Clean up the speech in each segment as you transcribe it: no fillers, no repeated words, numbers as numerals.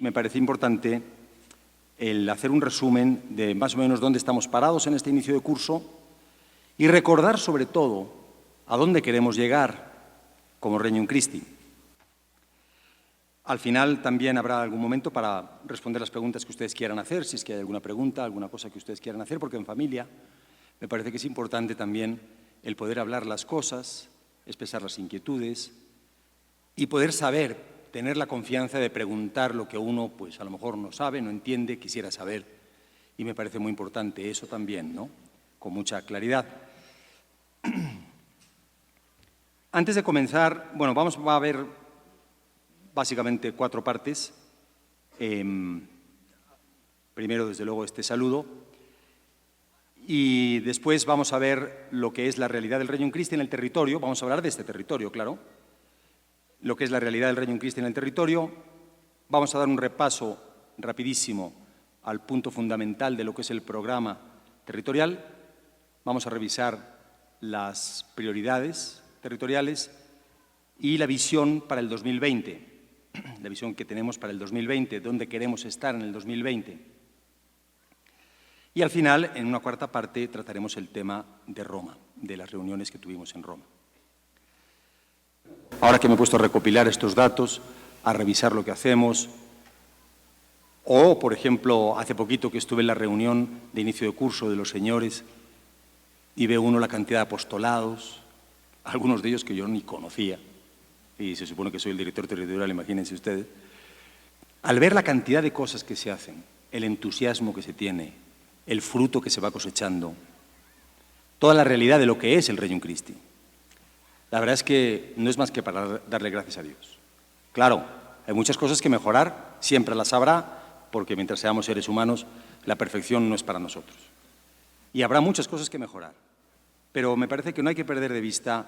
me parece importante el hacer un resumen de más o menos dónde estamos parados en este inicio de curso y recordar sobre todo a dónde queremos llegar como Regnum Christi. Al final también habrá algún momento para responder las preguntas que ustedes quieran hacer, si es que hay alguna pregunta, alguna cosa que ustedes quieran hacer, porque en familia me parece que es importante también el poder hablar las cosas, expresar las inquietudes y poder saber, tener la confianza de preguntar lo que uno, pues a lo mejor no sabe, no entiende, quisiera saber. Y me parece muy importante eso también, ¿no? Con mucha claridad. Antes de comenzar, bueno, va a ver básicamente 4 partes. Primero, desde luego, este saludo. Y después vamos a ver lo que es la realidad del Regnum Christi en el territorio. Vamos a hablar de este territorio, claro. Lo que es la realidad del Regnum Christi en el territorio. Vamos a dar un repaso rapidísimo al punto fundamental de lo que es el programa territorial. Vamos a revisar las prioridades territoriales y la visión para el 2020, la visión que tenemos para el 2020, dónde queremos estar en el 2020. Y al final, en una cuarta parte, trataremos el tema de Roma, de las reuniones que tuvimos en Roma. Ahora que me he puesto a recopilar estos datos, a revisar lo que hacemos, o, por ejemplo, hace poquito que estuve en la reunión de inicio de curso de los señores y ve uno la cantidad de apostolados, algunos de ellos que yo ni conocía, y se supone que soy el director territorial, imagínense ustedes. Al ver la cantidad de cosas que se hacen, el entusiasmo que se tiene, el fruto que se va cosechando, toda la realidad de lo que es el Regnum Christi, la verdad es que no es más que para darle gracias a Dios. Claro, hay muchas cosas que mejorar, siempre las habrá, porque mientras seamos seres humanos, la perfección no es para nosotros. Y habrá muchas cosas que mejorar. Pero me parece que no hay que perder de vista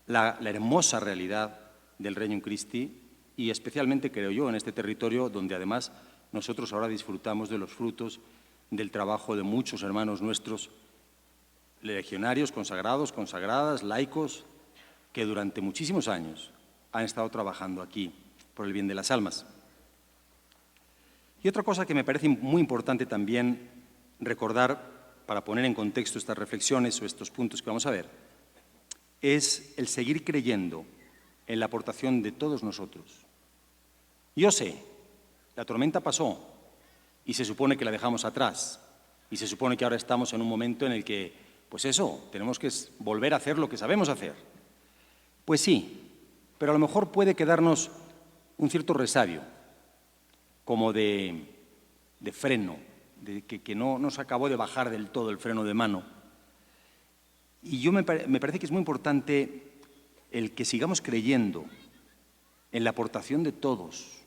la hermosa realidad del Regnum Christi y especialmente, creo yo, en este territorio donde además nosotros ahora disfrutamos de los frutos del trabajo de muchos hermanos nuestros, legionarios, consagrados, consagradas, laicos, que durante muchísimos años han estado trabajando aquí por el bien de las almas. Y otra cosa que me parece muy importante también recordar, para poner en contexto estas reflexiones o estos puntos que vamos a ver, es el seguir creyendo en la aportación de todos nosotros. Yo sé, la tormenta pasó y se supone que la dejamos atrás y se supone que ahora estamos en un momento en el que, pues eso, tenemos que volver a hacer lo que sabemos hacer. Pues sí, pero a lo mejor puede quedarnos un cierto resabio, como de freno, de que no nos acabó de bajar del todo el freno de mano. Y me parece que es muy importante el que sigamos creyendo en la aportación de todos,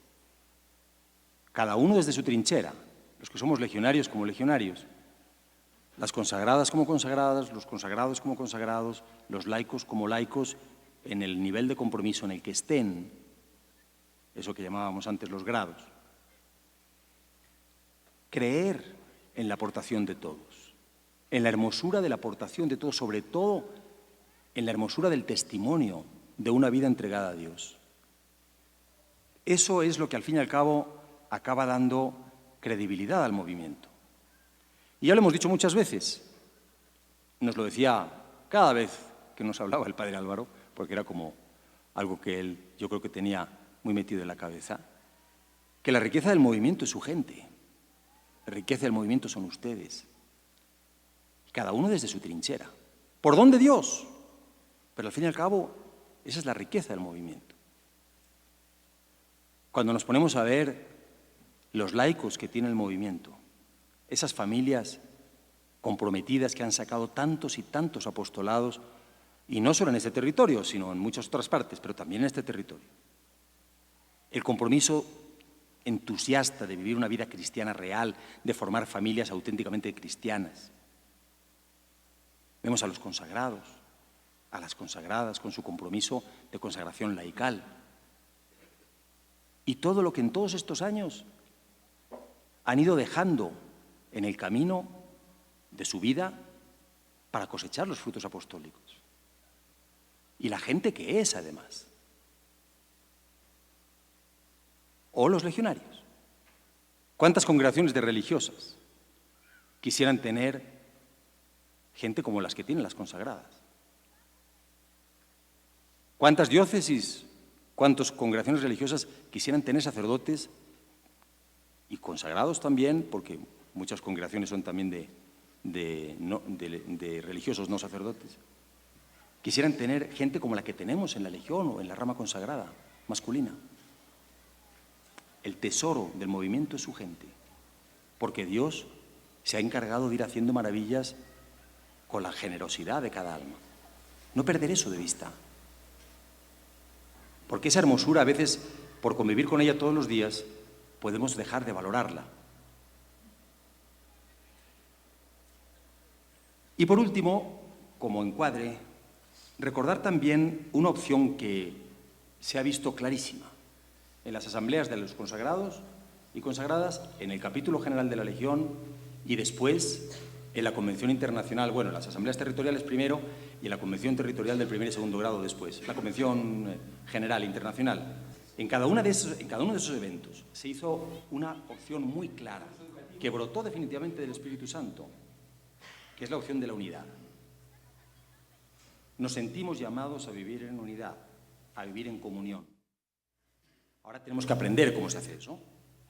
cada uno desde su trinchera, los que somos legionarios como legionarios, las consagradas como consagradas, los consagrados como consagrados, los laicos como laicos, en el nivel de compromiso en el que estén, eso que llamábamos antes los grados. Creer en la aportación de todos, en la hermosura de la aportación de todos, sobre todo en la hermosura del testimonio de una vida entregada a Dios. Eso es lo que al fin y al cabo acaba dando credibilidad al movimiento. Y ya lo hemos dicho muchas veces, nos lo decía cada vez que nos hablaba el padre Álvaro, porque era como algo que él, yo creo que tenía muy metido en la cabeza, que la riqueza del movimiento es su gente. La riqueza del movimiento son ustedes, cada uno desde su trinchera. ¿Por dónde Dios? Pero al fin y al cabo, esa es la riqueza del movimiento. Cuando nos ponemos a ver los laicos que tiene el movimiento, esas familias comprometidas que han sacado tantos y tantos apostolados, y no solo en este territorio, sino en muchas otras partes, pero también en este territorio. El compromiso entusiasta de vivir una vida cristiana real, de formar familias auténticamente cristianas. Vemos a los consagrados, a las consagradas con su compromiso de consagración laical. Y todo lo que en todos estos años han ido dejando en el camino de su vida para cosechar los frutos apostólicos. Y la gente que es, además. O los legionarios, ¿Cuántas congregaciones de religiosas quisieran tener gente como las que tienen las consagradas? ¿Cuántas diócesis, cuántas congregaciones religiosas quisieran tener sacerdotes y consagrados también, porque muchas congregaciones son también de religiosos no sacerdotes? Quisieran tener gente como la que tenemos en la Legión o en la rama consagrada masculina. El tesoro del movimiento es su gente, porque Dios se ha encargado de ir haciendo maravillas con la generosidad de cada alma. No perder eso de vista, porque esa hermosura a veces, por convivir con ella todos los días, podemos dejar de valorarla. Y por último, como encuadre, recordar también una opción que se ha visto clarísima en las asambleas de los consagrados y consagradas, en el capítulo general de la Legión y después en la Convención Internacional, bueno, en las asambleas territoriales primero y en la Convención Territorial del primer y segundo grado después, la Convención General Internacional. En cada uno de esos eventos se hizo una opción muy clara que brotó definitivamente del Espíritu Santo, que es la opción de la unidad. Nos sentimos llamados a vivir en unidad, a vivir en comunión. Ahora tenemos que aprender cómo se hace eso.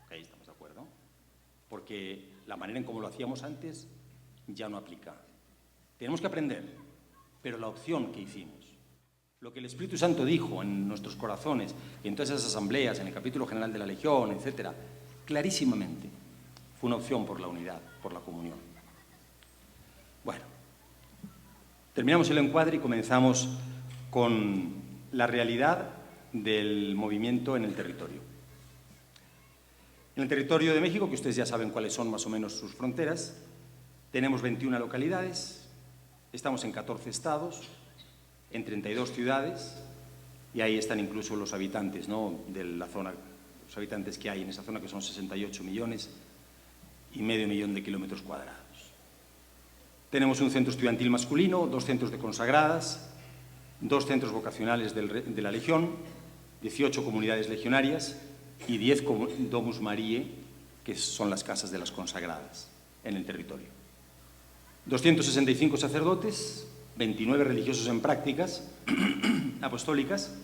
Ahí estamos de acuerdo. Porque la manera en cómo lo hacíamos antes ya no aplica. Tenemos que aprender, pero la opción que hicimos, lo que el Espíritu Santo dijo en nuestros corazones y en todas esas asambleas, en el capítulo general de la Legión, etcétera, clarísimamente fue una opción por la unidad, por la comunión. Bueno, terminamos el encuadre y comenzamos con la realidad del movimiento en el territorio. En el territorio de México, que ustedes ya saben cuáles son más o menos sus fronteras, tenemos 21 localidades, estamos en 14 estados, en 32 ciudades, y ahí están incluso los habitantes, ¿no?, de la zona, los habitantes que hay en esa zona, que son 68 millones y medio millón de kilómetros cuadrados. Tenemos un centro estudiantil masculino, 2 centros de consagradas, 2 centros vocacionales de la Legión, 18 comunidades legionarias y 10 Domus Mariae, que son las casas de las consagradas en el territorio. 265 sacerdotes, 29 religiosos en prácticas apostólicas,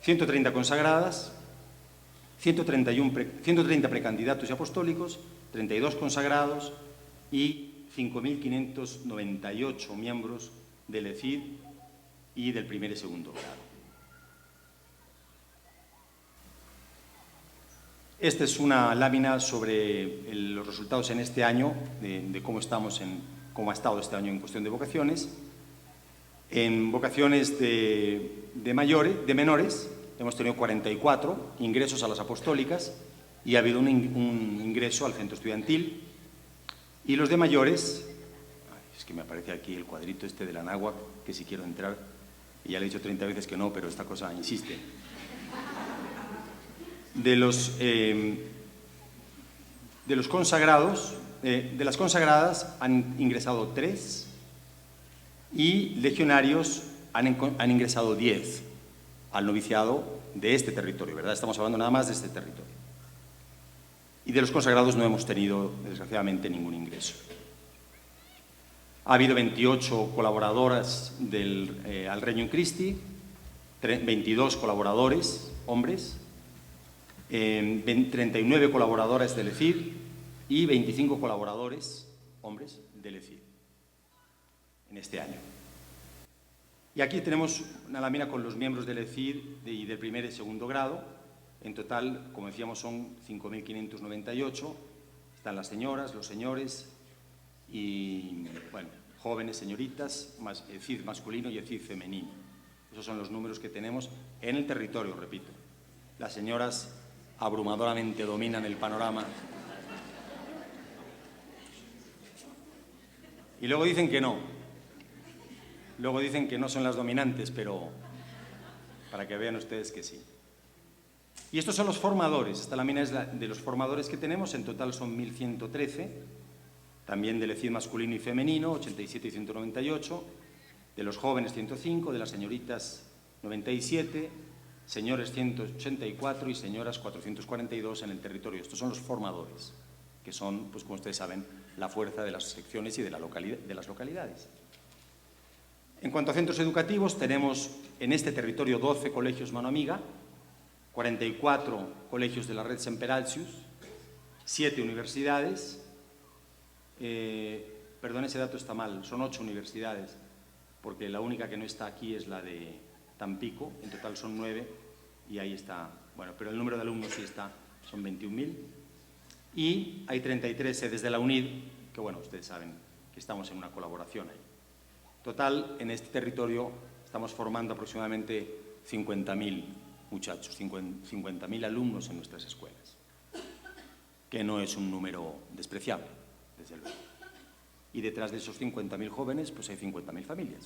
130 consagradas, 130 precandidatos y apostólicos, 32 consagrados y 5.598 miembros del ECID y del primer y segundo grado. Esta es una lámina sobre los resultados en este año, de cómo ha estado este año en cuestión de vocaciones. En vocaciones de menores hemos tenido 44 ingresos a las apostólicas y ha habido un ingreso al centro estudiantil. Y los de mayores, es que me aparece aquí el cuadrito este de la náhuatl, que si quiero entrar, y ya le he dicho 30 veces que no, pero esta cosa insiste. De los consagrados, de las consagradas han ingresado 3 y legionarios han ingresado 10 al noviciado de este territorio, ¿verdad? Estamos hablando nada más de este territorio. Y de los consagrados no hemos tenido, desgraciadamente, ningún ingreso. Ha habido 28 colaboradoras al Regnum Christi, 22 colaboradores, hombres, 39 colaboradoras del ECID y 25 colaboradores, hombres, del ECID en este año. Y aquí tenemos una lámina con los miembros del ECID y del primer y segundo grado. En total, como decíamos, son 5.598. Están las señoras, los señores y, bueno, jóvenes, señoritas, ECID masculino y ECID femenino. Esos son los números que tenemos en el territorio, repito. Las señoras abrumadoramente dominan el panorama. Y luego dicen que no. Luego dicen que no son las dominantes, pero para que vean ustedes que sí. Y estos son los formadores. Esta lámina es de los formadores que tenemos. En total son 1.113. También del ECID masculino y femenino, 87 y 198. De los jóvenes, 105. De las señoritas, 97. señores 184 y señoras 442 en el territorio. Estos son los formadores, que son, pues como ustedes saben, la fuerza de las secciones y de las localidades. En cuanto a centros educativos, tenemos en este territorio 12 colegios mano amiga, 44 colegios de la red Semperalcius, 7 universidades, perdón, ese dato está mal, son 8 universidades, porque la única que no está aquí es la de Tampico, en total son 9, y ahí está, bueno, pero el número de alumnos sí está, son 21.000, y hay 33 sedes de la UNID, que bueno, ustedes saben que estamos en una colaboración ahí. Total, en este territorio estamos formando aproximadamente 50.000 muchachos, 50.000 alumnos en nuestras escuelas, que no es un número despreciable, desde luego. Y detrás de esos 50.000 jóvenes, pues hay 50.000 familias.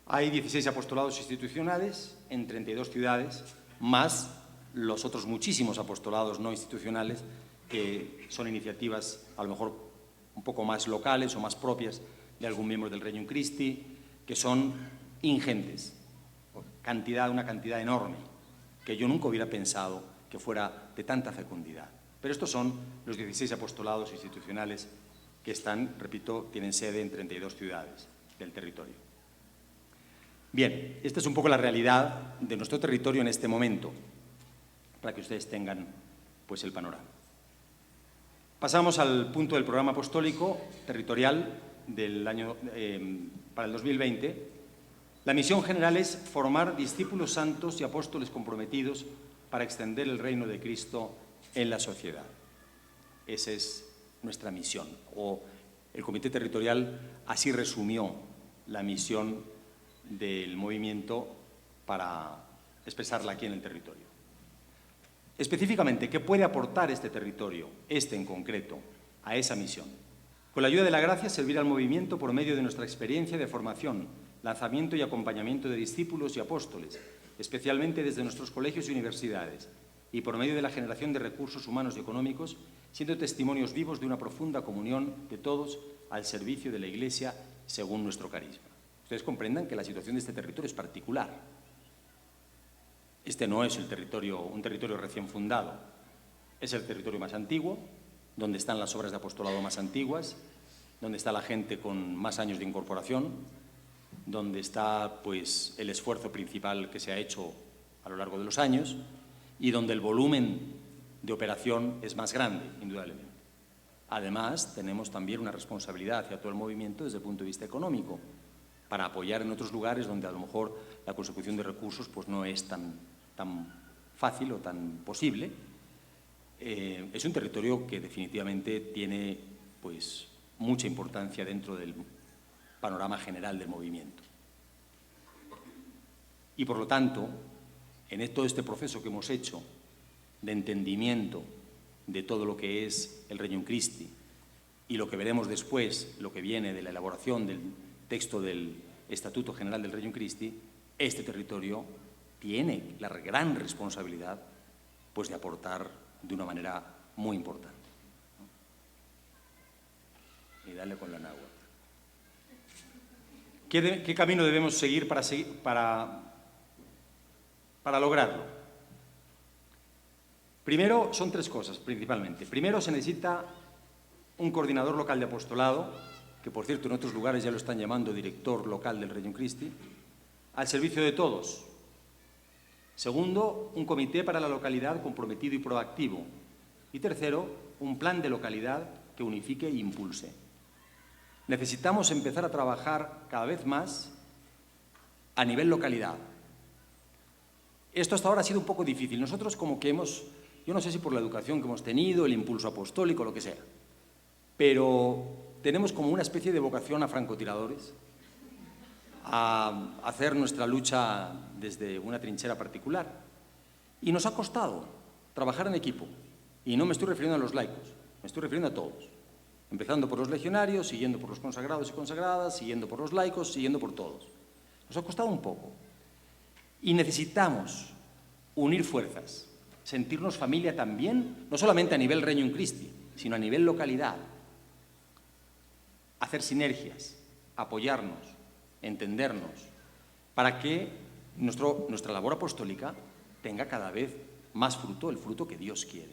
Hay 16 apostolados institucionales en 32 ciudades, más los otros muchísimos apostolados no institucionales, que son iniciativas a lo mejor un poco más locales o más propias de algún miembro del Regnum Christi, que son ingentes, una cantidad enorme, que yo nunca hubiera pensado que fuera de tanta fecundidad. Pero estos son los 16 apostolados institucionales que están, repito, tienen sede en 32 ciudades del territorio. Bien, esta es un poco la realidad de nuestro territorio en este momento, para que ustedes tengan pues, el panorama. Pasamos al punto del programa apostólico territorial del año, para el 2020. La misión general es formar discípulos santos y apóstoles comprometidos para extender el reino de Cristo en la sociedad. Esa es nuestra misión, o el Comité Territorial así resumió la misión del movimiento para expresarla aquí en el territorio. Específicamente, ¿qué puede aportar este territorio, este en concreto, a esa misión? Con la ayuda de la gracia, servir al movimiento por medio de nuestra experiencia de formación, lanzamiento y acompañamiento de discípulos y apóstoles, especialmente desde nuestros colegios y universidades, y por medio de la generación de recursos humanos y económicos, siendo testimonios vivos de una profunda comunión de todos al servicio de la Iglesia según nuestro carisma. Ustedes comprendan que la situación de este territorio es particular. Este no es un territorio recién fundado, es el territorio más antiguo, donde están las obras de apostolado más antiguas, donde está la gente con más años de incorporación, donde está pues, el esfuerzo principal que se ha hecho a lo largo de los años y donde el volumen de operación es más grande, indudablemente. Además, tenemos también una responsabilidad hacia todo el movimiento desde el punto de vista económico, para apoyar en otros lugares donde a lo mejor la consecución de recursos pues, no es tan fácil o tan posible. Es un territorio que definitivamente tiene pues, mucha importancia dentro del panorama general del movimiento. Y por lo tanto, en todo este proceso que hemos hecho de entendimiento de todo lo que es el Regnum Christi y lo que veremos después, lo que viene de la elaboración del texto del Estatuto General del Regnum Christi, este territorio tiene la gran responsabilidad pues, de aportar de una manera muy importante. Y darle con la náhuatl. ¿Qué camino debemos seguir para lograrlo? Primero, son tres cosas, principalmente. Primero, se necesita un coordinador local de apostolado, que por cierto en otros lugares ya lo están llamando director local del Regnum Christi, al servicio de todos. Segundo, un comité para la localidad comprometido y proactivo. Y tercero, un plan de localidad que unifique e impulse. Necesitamos empezar a trabajar cada vez más a nivel localidad. Esto hasta ahora ha sido un poco difícil. Nosotros como que yo no sé si por la educación que hemos tenido, el impulso apostólico, lo que sea, pero tenemos como una especie de vocación a francotiradores, a hacer nuestra lucha desde una trinchera particular. Y nos ha costado trabajar en equipo. Y no me estoy refiriendo a los laicos, me estoy refiriendo a todos. Empezando por los legionarios, siguiendo por los consagrados y consagradas, siguiendo por los laicos, siguiendo por todos. Nos ha costado un poco. Y necesitamos unir fuerzas, sentirnos familia también, no solamente a nivel Regnum Christi, sino a nivel localidad. Hacer sinergias, apoyarnos, entendernos, para que nuestra labor apostólica tenga cada vez más fruto, el fruto que Dios quiere.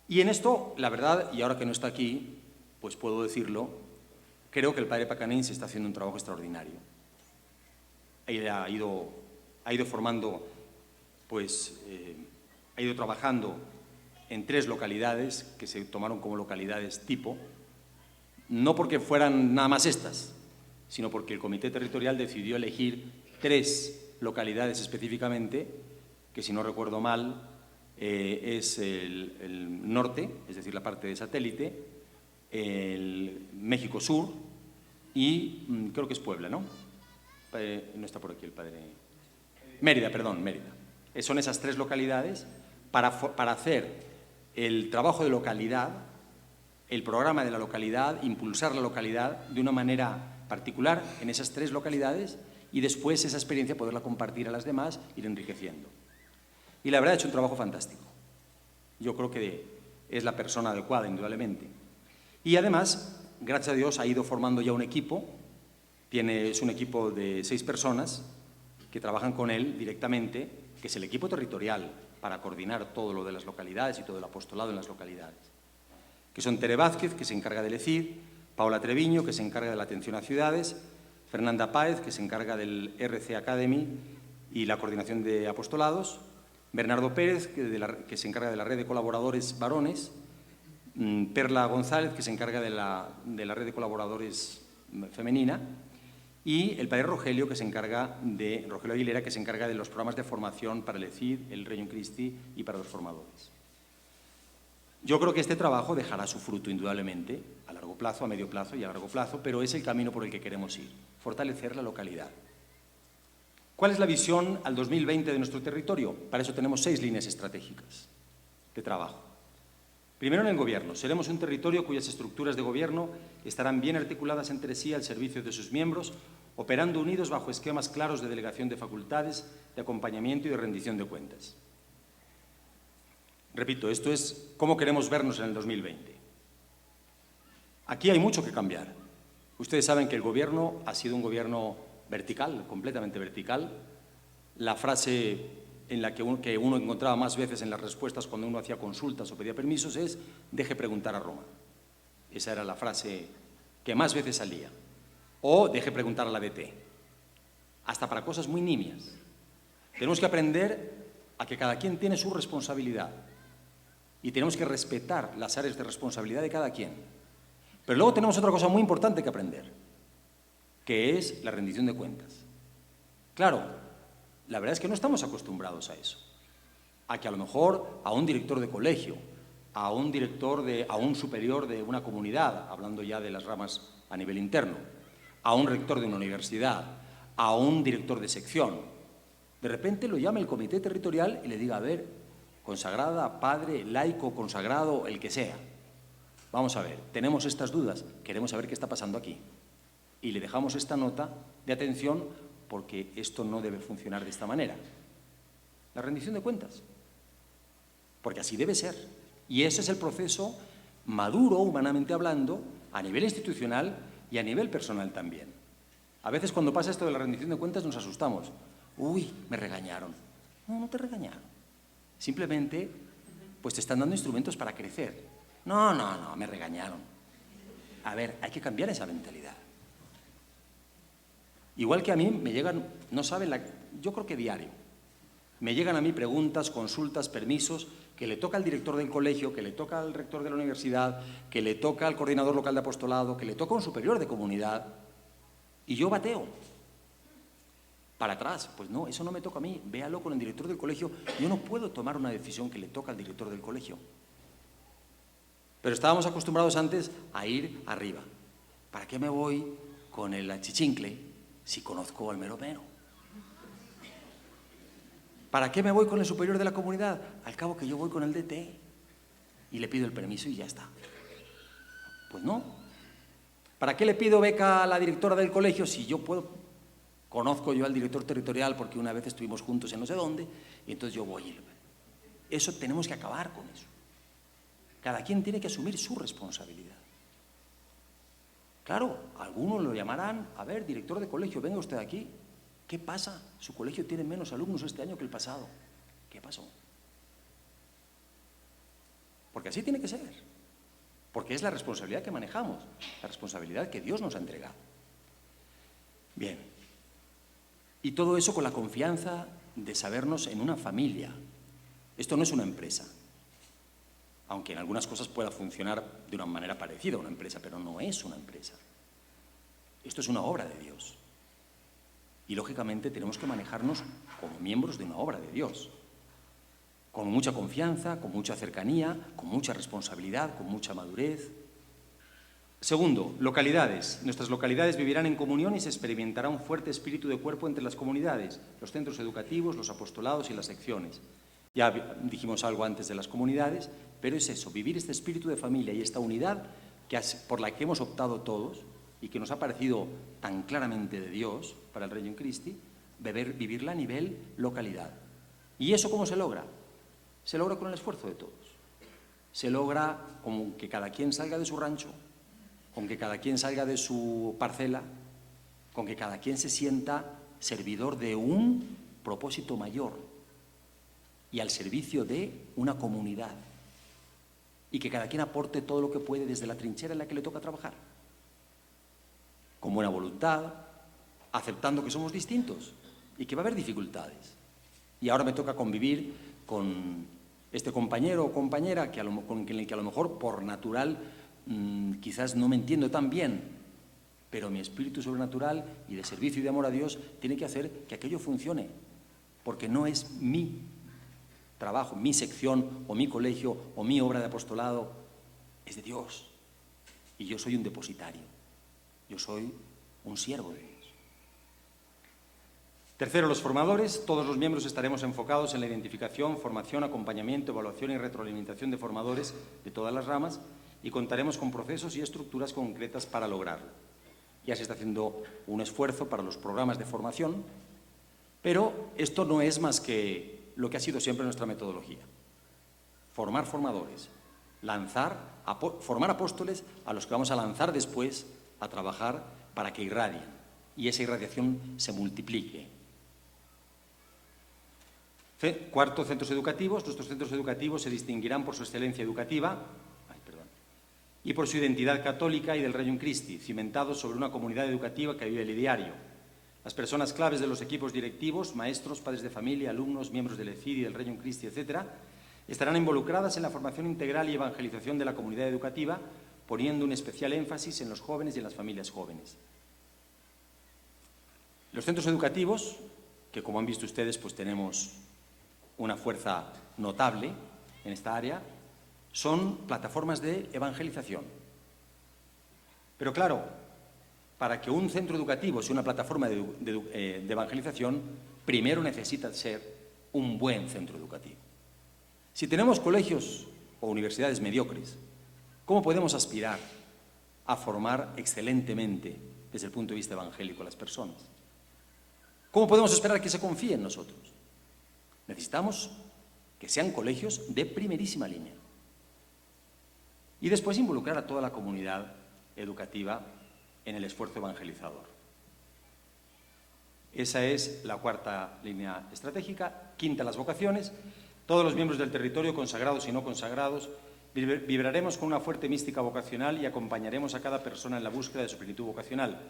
Y en esto, la verdad, y ahora que no está aquí, pues puedo decirlo, creo que el padre Pacanins está haciendo un trabajo extraordinario. Él ha ido formando, pues, ha ido trabajando en 3 localidades que se tomaron como localidades tipo, no porque fueran nada más estas, sino porque el Comité Territorial decidió elegir 3 localidades específicamente, que si no recuerdo mal es el norte, es decir, la parte de satélite, el México Sur y creo que es Puebla, ¿no? No está por aquí el padre. Mérida, perdón, Mérida. Son esas 3 localidades para hacer el trabajo de localidad, el programa de la localidad, impulsar la localidad de una manera particular en esas 3 localidades y después esa experiencia poderla compartir a las demás, ir enriqueciendo. Y la verdad ha hecho un trabajo fantástico. Yo creo que es la persona adecuada, indudablemente. Y además, gracias a Dios, ha ido formando ya un equipo. Es un equipo de 6 personas que trabajan con él directamente, que es el equipo territorial para coordinar todo lo de las localidades y todo el apostolado en las localidades. Que son Tere Vázquez, que se encarga del ECID, Paula Treviño, que se encarga de la atención a ciudades, Fernanda Páez, que se encarga del RC Academy y la coordinación de apostolados, Bernardo Pérez, que se encarga de la red de colaboradores varones, Perla González, que se encarga de la red de colaboradores femenina, y el padre Rogelio, Rogelio Aguilera, que se encarga de los programas de formación para el ECID, el Regnum Christi y para los formadores. Yo creo que este trabajo dejará su fruto, indudablemente, a largo plazo, a medio plazo y a largo plazo, pero es el camino por el que queremos ir, fortalecer la localidad. ¿Cuál es la visión al 2020 de nuestro territorio? Para eso tenemos 6 líneas estratégicas de trabajo. Primero, en el gobierno. Seremos un territorio cuyas estructuras de gobierno estarán bien articuladas entre sí al servicio de sus miembros, operando unidos bajo esquemas claros de delegación de facultades, de acompañamiento y de rendición de cuentas. Repito, esto es cómo queremos vernos en el 2020. Aquí hay mucho que cambiar. Ustedes saben que el gobierno ha sido un gobierno vertical, completamente vertical. La frase en la que uno encontraba más veces en las respuestas cuando uno hacía consultas o pedía permisos es «deje preguntar a Roma». Esa era la frase que más veces salía. O «deje preguntar a la DT». Hasta para cosas muy nimias. Tenemos que aprender a que cada quien tiene su responsabilidad y tenemos que respetar las áreas de responsabilidad de cada quien. Pero luego tenemos otra cosa muy importante que aprender, que es la rendición de cuentas. Claro, la verdad es que no estamos acostumbrados a eso. A que a lo mejor a un director de colegio, a un superior de una comunidad, hablando ya de las ramas a nivel interno, a un rector de una universidad, a un director de sección, de repente lo llama el comité territorial y le diga, a ver, consagrada, padre, laico, consagrado, el que sea. Vamos a ver, tenemos estas dudas, queremos saber qué está pasando aquí. Y le dejamos esta nota de atención porque esto no debe funcionar de esta manera. La rendición de cuentas. Porque así debe ser. Y ese es el proceso maduro, humanamente hablando, a nivel institucional y a nivel personal también. A veces cuando pasa esto de la rendición de cuentas nos asustamos. Uy, me regañaron. No, no te regañaron. Simplemente, pues te están dando instrumentos para crecer. No, me regañaron. A ver, hay que cambiar esa mentalidad. Igual que a mí me llegan, no saben, yo creo que diario, me llegan a mí preguntas, consultas, permisos, que le toca al director del colegio, que le toca al rector de la universidad, que le toca al coordinador local de apostolado, que le toca a un superior de comunidad, y yo bateo. Para atrás, pues no, eso no me toca a mí, véalo con el director del colegio, yo no puedo tomar una decisión que le toca al director del colegio. Pero estábamos acostumbrados antes a ir arriba. ¿Para qué me voy con el achichincle si conozco al mero mero? ¿Para qué me voy con el superior de la comunidad? Al cabo que yo voy con el DT y le pido el permiso y ya está. Pues no. ¿Para qué le pido beca a la directora del colegio si yo puedo? Conozco yo al director territorial porque una vez estuvimos juntos en no sé dónde y entonces yo voy. Eso tenemos que acabar con eso. Cada quien tiene que asumir su responsabilidad. Claro, algunos lo llamarán, a ver, director de colegio, venga usted aquí. ¿Qué pasa? Su colegio tiene menos alumnos este año que el pasado. ¿Qué pasó? Porque así tiene que ser. Porque es la responsabilidad que manejamos, la responsabilidad que Dios nos ha entregado. Bien. Y todo eso con la confianza de sabernos en una familia. Esto no es una empresa. Aunque en algunas cosas pueda funcionar de una manera parecida a una empresa, pero no es una empresa. Esto es una obra de Dios. Y lógicamente tenemos que manejarnos como miembros de una obra de Dios. Con mucha confianza, con mucha cercanía, con mucha responsabilidad, con mucha madurez. Segundo, localidades. Nuestras localidades vivirán en comunión y se experimentará un fuerte espíritu de cuerpo entre las comunidades, los centros educativos, los apostolados y las secciones. Ya dijimos algo antes de las comunidades, pero es eso, vivir este espíritu de familia y esta unidad por la que hemos optado todos y que nos ha parecido tan claramente de Dios para el Regnum Christi, vivirla a nivel localidad. ¿Y eso cómo se logra? Se logra con el esfuerzo de todos. Se logra con que cada quien salga de su rancho, con que cada quien salga de su parcela, con que cada quien se sienta servidor de un propósito mayor y al servicio de una comunidad, y que cada quien aporte todo lo que puede desde la trinchera en la que le toca trabajar, con buena voluntad, aceptando que somos distintos y que va a haber dificultades. Y ahora me toca convivir con este compañero o compañera con el que a lo mejor por natural quizás no me entiendo tan bien, pero mi espíritu sobrenatural y de servicio y de amor a Dios tiene que hacer que aquello funcione, porque no es mi trabajo, mi sección o mi colegio o mi obra de apostolado, es de Dios. Y yo soy un depositario, yo soy un siervo de Dios. Tercero, los formadores. Todos los miembros estaremos enfocados en la identificación, formación, acompañamiento, evaluación y retroalimentación de formadores de todas las ramas y contaremos con procesos y estructuras concretas para lograrlo. Ya se está haciendo un esfuerzo para los programas de formación, pero esto no es más que lo que ha sido siempre nuestra metodología. Formar formadores, formar apóstoles a los que vamos a lanzar después a trabajar para que irradien y esa irradiación se multiplique. Cuarto, centros educativos. Nuestros centros educativos se distinguirán por su excelencia educativa y por su identidad católica y del Regnum Christi, cimentados sobre una comunidad educativa que vive el diario. Las personas claves de los equipos directivos, maestros, padres de familia, alumnos, miembros del ECID y del Regnum Christi, etc., estarán involucradas en la formación integral y evangelización de la comunidad educativa, poniendo un especial énfasis en los jóvenes y en las familias jóvenes. Los centros educativos, que como han visto ustedes, pues tenemos una fuerza notable en esta área, son plataformas de evangelización. Pero claro, para que un centro educativo sea una plataforma de evangelización, primero necesita ser un buen centro educativo. Si tenemos colegios o universidades mediocres, ¿cómo podemos aspirar a formar excelentemente desde el punto de vista evangélico a las personas? ¿Cómo podemos esperar que se confíe en nosotros? Necesitamos que sean colegios de primerísima línea. Y después involucrar a toda la comunidad educativa en el esfuerzo evangelizador. Esa es la cuarta línea estratégica. Quinta, las vocaciones. Todos los miembros del territorio, consagrados y no consagrados, vibraremos con una fuerte mística vocacional y acompañaremos a cada persona en la búsqueda de su plenitud vocacional.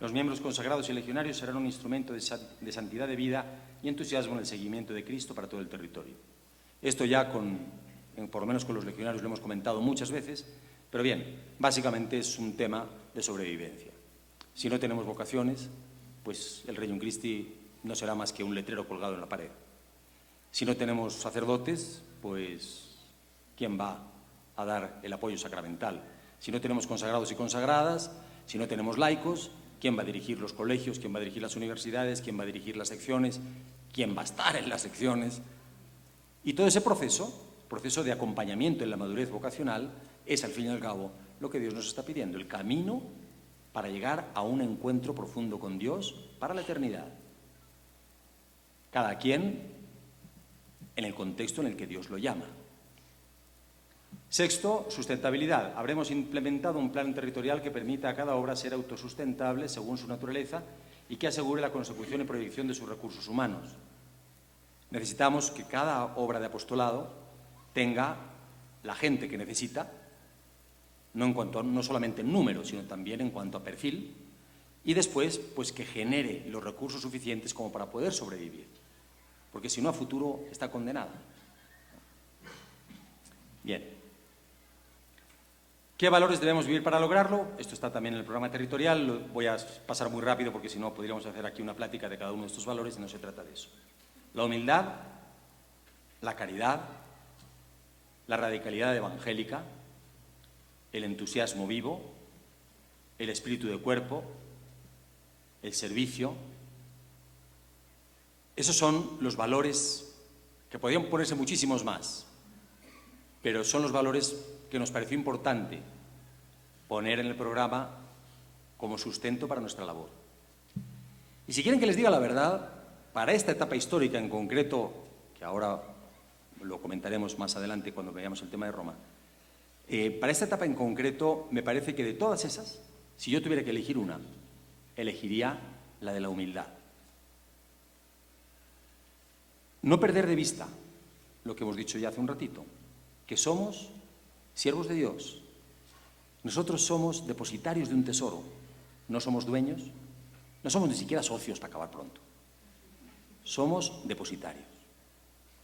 Los miembros consagrados y legionarios serán un instrumento de santidad de vida y entusiasmo en el seguimiento de Cristo para todo el territorio. Esto ya, por lo menos con los legionarios, lo hemos comentado muchas veces, pero bien, básicamente es un tema de sobrevivencia. Si no tenemos vocaciones, pues el Regnum Christi no será más que un letrero colgado en la pared. Si no tenemos sacerdotes, pues ¿quién va a dar el apoyo sacramental? Si no tenemos consagrados y consagradas, si no tenemos laicos, ¿quién va a dirigir los colegios? ¿Quién va a dirigir las universidades? ¿Quién va a dirigir las secciones? ¿Quién va a estar en las secciones? Y todo ese proceso de acompañamiento en la madurez vocacional, es al fin y al cabo lo que Dios nos está pidiendo, el camino para llegar a un encuentro profundo con Dios para la eternidad. Cada quien en el contexto en el que Dios lo llama. Sexto, sustentabilidad. Habremos implementado un plan territorial que permita a cada obra ser autosustentable según su naturaleza y que asegure la consecución y proyección de sus recursos humanos. Necesitamos que cada obra de apostolado tenga la gente que necesita, no solamente en número, sino también en cuanto a perfil, y después pues que genere los recursos suficientes como para poder sobrevivir, porque si no, a futuro está condenada. Bien. ¿Qué valores debemos vivir para lograrlo? Esto está también en el programa territorial, lo voy a pasar muy rápido porque si no podríamos hacer aquí una plática de cada uno de estos valores y no se trata de eso. La humildad, la caridad, la radicalidad evangélica, el entusiasmo vivo, el espíritu de cuerpo, el servicio. Esos son los valores que podrían ponerse muchísimos más, pero son los valores que nos pareció importante poner en el programa como sustento para nuestra labor. Y si quieren que les diga la verdad, para esta etapa histórica en concreto, que ahora lo comentaremos más adelante cuando veamos el tema de Roma, para esta etapa en concreto me parece que de todas esas, si yo tuviera que elegir una, elegiría la de la humildad. No perder de vista lo que hemos dicho ya hace un ratito, que somos siervos de Dios. Nosotros somos depositarios de un tesoro, no somos dueños, no somos ni siquiera socios para acabar pronto. Somos depositarios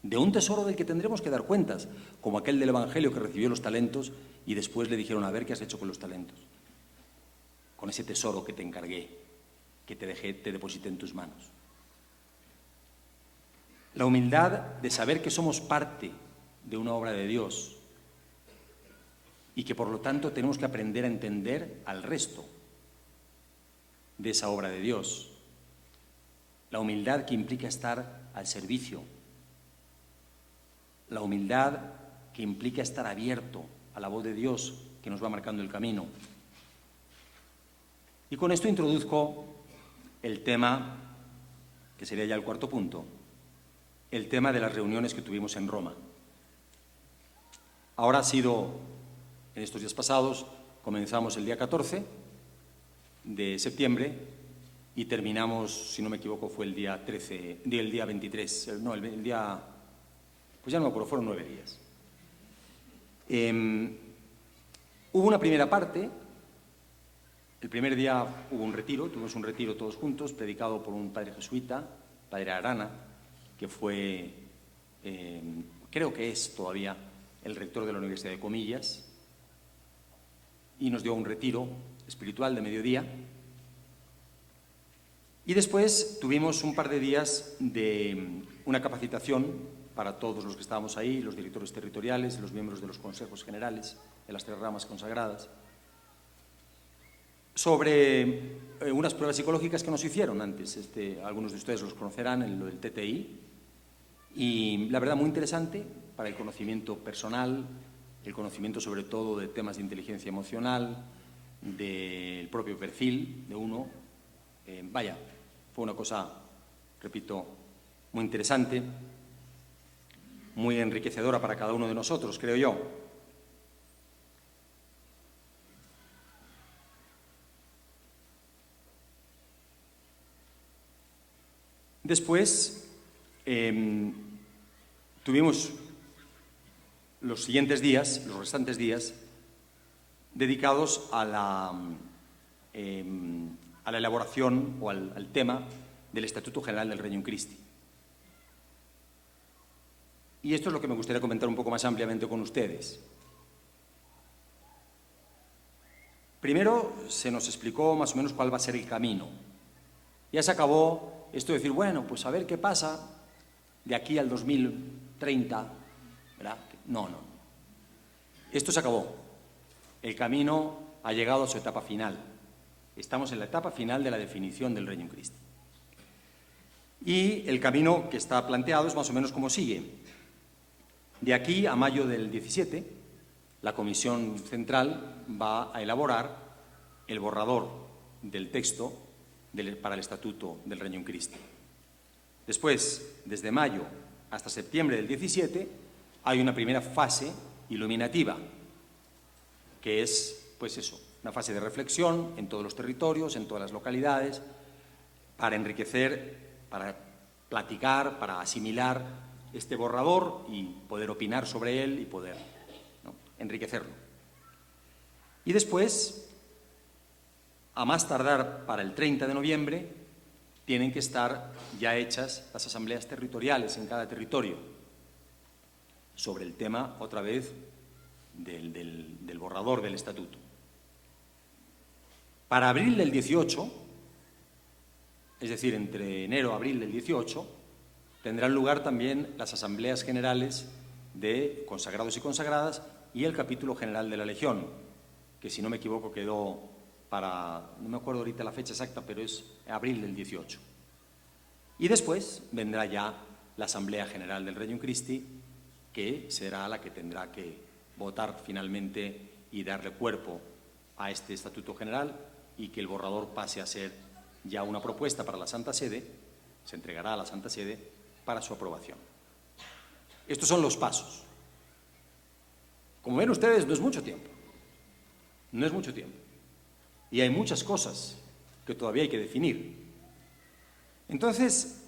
de un tesoro del que tendremos que dar cuentas, como aquel del Evangelio que recibió los talentos y después le dijeron, a ver qué has hecho con los talentos, con ese tesoro que te encargué, que te dejé, te deposité en tus manos. La humildad de saber que somos parte de una obra de Dios y que por lo tanto tenemos que aprender a entender al resto de esa obra de Dios. La humildad que implica estar al servicio. La humildad que implica estar abierto a la voz de Dios que nos va marcando el camino. Y con esto introduzco el tema, que sería ya el cuarto punto, el tema de las reuniones que tuvimos en Roma. Ahora ha sido, en estos días pasados, comenzamos el día 14 de septiembre y terminamos, si no me equivoco, fue el día 13, el día 23, no, el día, pues ya no me acuerdo, fueron 9 días. Hubo una primera parte, el primer día hubo un retiro, tuvimos un retiro todos juntos, predicado por un padre jesuita, padre Arana, que fue, creo que es todavía el rector de la Universidad de Comillas, y nos dio un retiro espiritual de mediodía. Y después tuvimos un par de días de una capacitación para todos los que estábamos ahí, los directores territoriales, los miembros de los consejos generales de las 3 ramas consagradas, sobre unas pruebas psicológicas que nos hicieron antes. Algunos de ustedes los conocerán, lo del TTI, y la verdad muy interesante para el conocimiento personal, el conocimiento sobre todo de temas de inteligencia emocional, del propio perfil de uno. Vaya, fue una cosa, repito, muy interesante, muy enriquecedora para cada uno de nosotros, creo yo. Después tuvimos los siguientes días, los restantes días, dedicados a la elaboración o al tema del Estatuto General del Regnum Christi. Y esto es lo que me gustaría comentar un poco más ampliamente con ustedes. Primero se nos explicó más o menos cuál va a ser el camino. Ya se acabó esto de decir, bueno, pues a ver qué pasa de aquí al 2030, ¿verdad? No. Esto se acabó. El camino ha llegado a su etapa final. Estamos en la etapa final de la definición del Regnum Christi. Y el camino que está planteado es más o menos como sigue. De aquí a mayo del 17, la Comisión Central va a elaborar el borrador del texto para el Estatuto del Regnum Christi. Después, desde mayo hasta septiembre del 17, hay una primera fase iluminativa, que es, pues eso, una fase de reflexión en todos los territorios, en todas las localidades, para enriquecer, para platicar, para asimilar este borrador y poder opinar sobre él y poder, ¿no?, enriquecerlo. Y después, a más tardar para el 30 de noviembre, tienen que estar ya hechas las asambleas territoriales en cada territorio sobre el tema, otra vez, del borrador del estatuto. Para abril del 18, es decir, entre enero y abril del 18, tendrán lugar también las asambleas generales de consagrados y consagradas y el capítulo general de la Legión, que si no me equivoco quedó para, no me acuerdo ahorita la fecha exacta, pero es abril del 18. Y después vendrá ya la Asamblea General del Regnum Christi, que será la que tendrá que votar finalmente y darle cuerpo a este Estatuto General y que el borrador pase a ser ya una propuesta para la Santa Sede, se entregará a la Santa Sede para su aprobación. Estos son los pasos. Como ven ustedes, no es mucho tiempo. No es mucho tiempo. Y hay muchas cosas que todavía hay que definir. Entonces,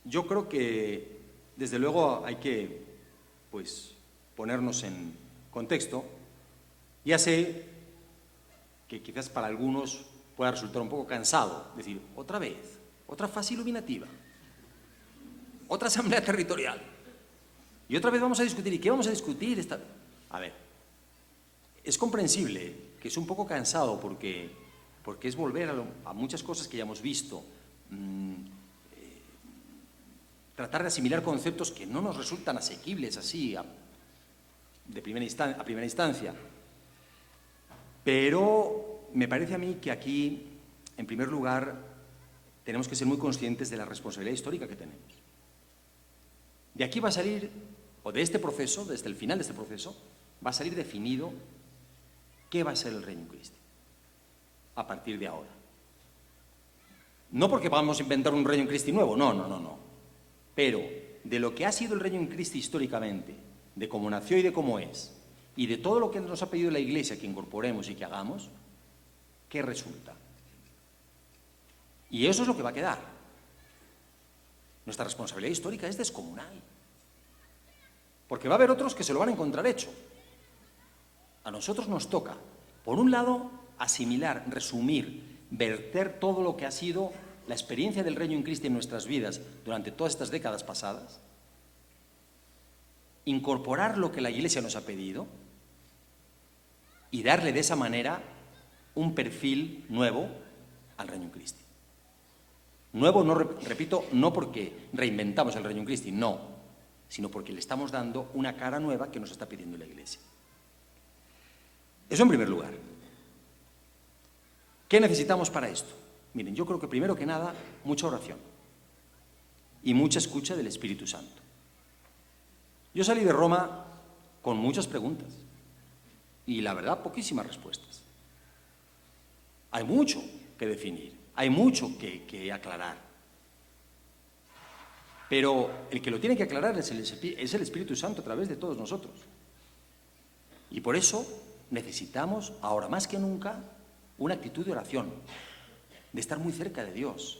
yo creo que, desde luego, hay que, pues, ponernos en contexto. Ya sé que quizás para algunos pueda resultar un poco cansado decir, otra vez, otra fase iluminativa, otra asamblea territorial, y otra vez vamos a discutir. ¿Y qué vamos a discutir? A ver, es comprensible que es un poco cansado porque es volver a muchas cosas que ya hemos visto, tratar de asimilar conceptos que no nos resultan asequibles así a primera instancia. Pero me parece a mí que aquí, en primer lugar, tenemos que ser muy conscientes de la responsabilidad histórica que tenemos. De aquí va a salir, o de este proceso, desde el final de este proceso, va a salir definido qué va a ser el Regnum Christi a partir de ahora. No porque vamos a inventar un Regnum Christi nuevo, no. Pero de lo que ha sido el Regnum Christi históricamente, de cómo nació y de cómo es, y de todo lo que nos ha pedido la Iglesia que incorporemos y que hagamos, ¿qué resulta? Y eso es lo que va a quedar. Nuestra responsabilidad histórica es descomunal. Porque va a haber otros que se lo van a encontrar hecho. A nosotros nos toca, por un lado, asimilar, resumir, verter todo lo que ha sido la experiencia del Regnum Christi en nuestras vidas durante todas estas décadas pasadas, incorporar lo que la Iglesia nos ha pedido y darle de esa manera un perfil nuevo al Regnum Christi. Nuevo, no, repito, no porque reinventamos el Regnum Christi, no, sino porque le estamos dando una cara nueva que nos está pidiendo la Iglesia. Eso en primer lugar. ¿Qué necesitamos para esto? Miren, yo creo que primero que nada, mucha oración y mucha escucha del Espíritu Santo. Yo salí de Roma con muchas preguntas y, la verdad, poquísimas respuestas. Hay mucho que definir, hay mucho que aclarar. Pero el que lo tiene que aclarar es el Espíritu Santo a través de todos nosotros. Y por eso necesitamos, ahora más que nunca, una actitud de oración, de estar muy cerca de Dios,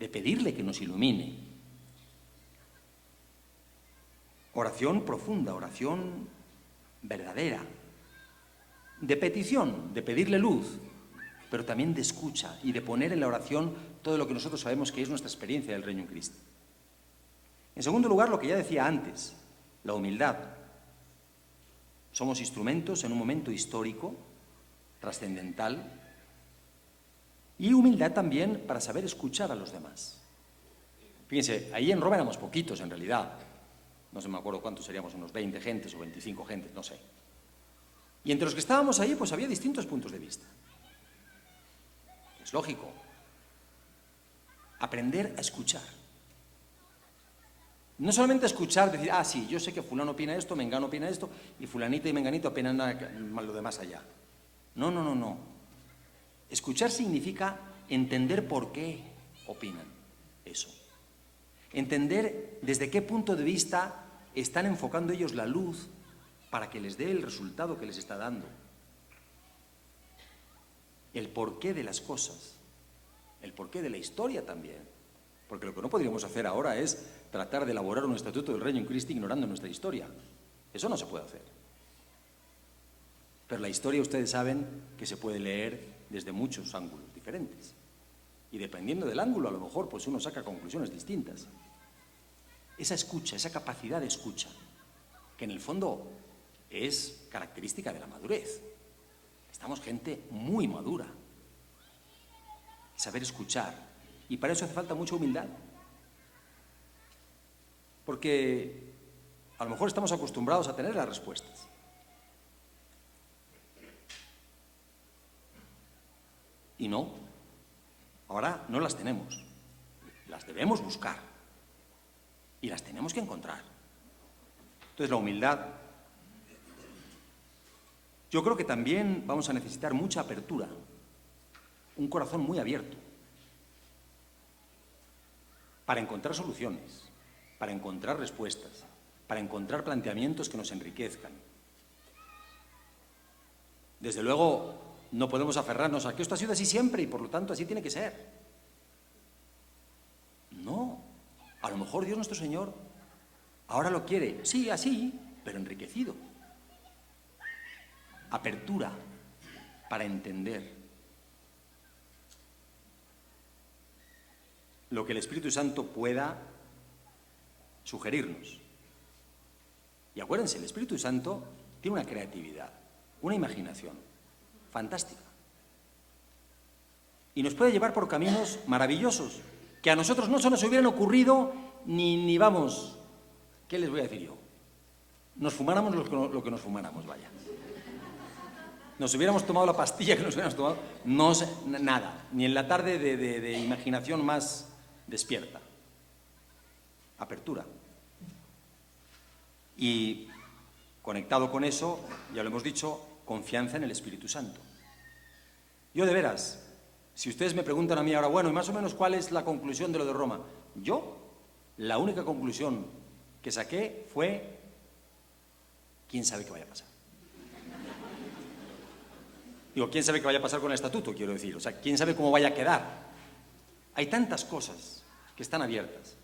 de pedirle que nos ilumine. Oración profunda, oración verdadera, de petición, de pedirle luz, pero también de escucha y de poner en la oración todo lo que nosotros sabemos que es nuestra experiencia del Regnum Christi. En segundo lugar, lo que ya decía antes, la humildad. Somos instrumentos en un momento histórico, trascendental, y humildad también para saber escuchar a los demás. Fíjense, ahí en Roma éramos poquitos en realidad, no sé, me acuerdo cuántos seríamos, unos 20 gentes o 25 gentes, no sé. Y entre los que estábamos ahí, pues había distintos puntos de vista. Es lógico. Aprender a escuchar. No solamente escuchar, decir, sí, yo sé que fulano opina esto, mengano opina esto, y fulanita y menganito opinan lo de más allá. No. Escuchar significa entender por qué opinan eso. Entender desde qué punto de vista están enfocando ellos la luz para que les dé el resultado que les está dando. El porqué de las cosas. el porqué de la historia también. Porque lo que no podríamos hacer ahora es tratar de elaborar un estatuto del Regnum Christi ignorando nuestra historia. Eso no se puede hacer. Pero la historia, ustedes saben, que se puede leer desde muchos ángulos diferentes. Y dependiendo del ángulo, a lo mejor, pues uno saca conclusiones distintas. Esa escucha, esa capacidad de escucha, que en el fondo es característica de la madurez. Estamos gente muy madura. Saber escuchar. Y para eso hace falta mucha humildad. Porque a lo mejor estamos acostumbrados a tener las respuestas. Y no, ahora no las tenemos. Las debemos buscar. Y las tenemos que encontrar. Entonces la humildad. Yo creo que también vamos a necesitar mucha apertura, un corazón muy abierto, para encontrar soluciones, para encontrar respuestas, para encontrar planteamientos que nos enriquezcan. Desde luego, no podemos aferrarnos a que esto ha sido así siempre y por lo tanto así tiene que ser. No, a lo mejor Dios nuestro Señor ahora lo quiere, sí, así, pero enriquecido. Apertura para entender lo que el Espíritu Santo pueda sugerirnos. Y acuérdense, el Espíritu Santo tiene una creatividad, una imaginación fantástica. Y nos puede llevar por caminos maravillosos, que a nosotros no se nos hubieran ocurrido ni vamos, ¿qué les voy a decir yo? Nos fumáramos lo que nos fumáramos, vaya. Nos hubiéramos tomado la pastilla que nos hubiéramos tomado, no sé, nada, ni en la tarde de imaginación más despierta. Apertura. Y conectado con eso, ya lo hemos dicho, confianza en el Espíritu Santo. Yo de veras, si ustedes me preguntan a mí ahora, bueno, y más o menos cuál es la conclusión de lo de Roma, yo, la única conclusión que saqué fue, ¿quién sabe qué vaya a pasar? Digo, ¿quién sabe qué vaya a pasar con el estatuto? Quiero decir, o sea, ¿quién sabe cómo vaya a quedar? Hay tantas cosas que están abiertas.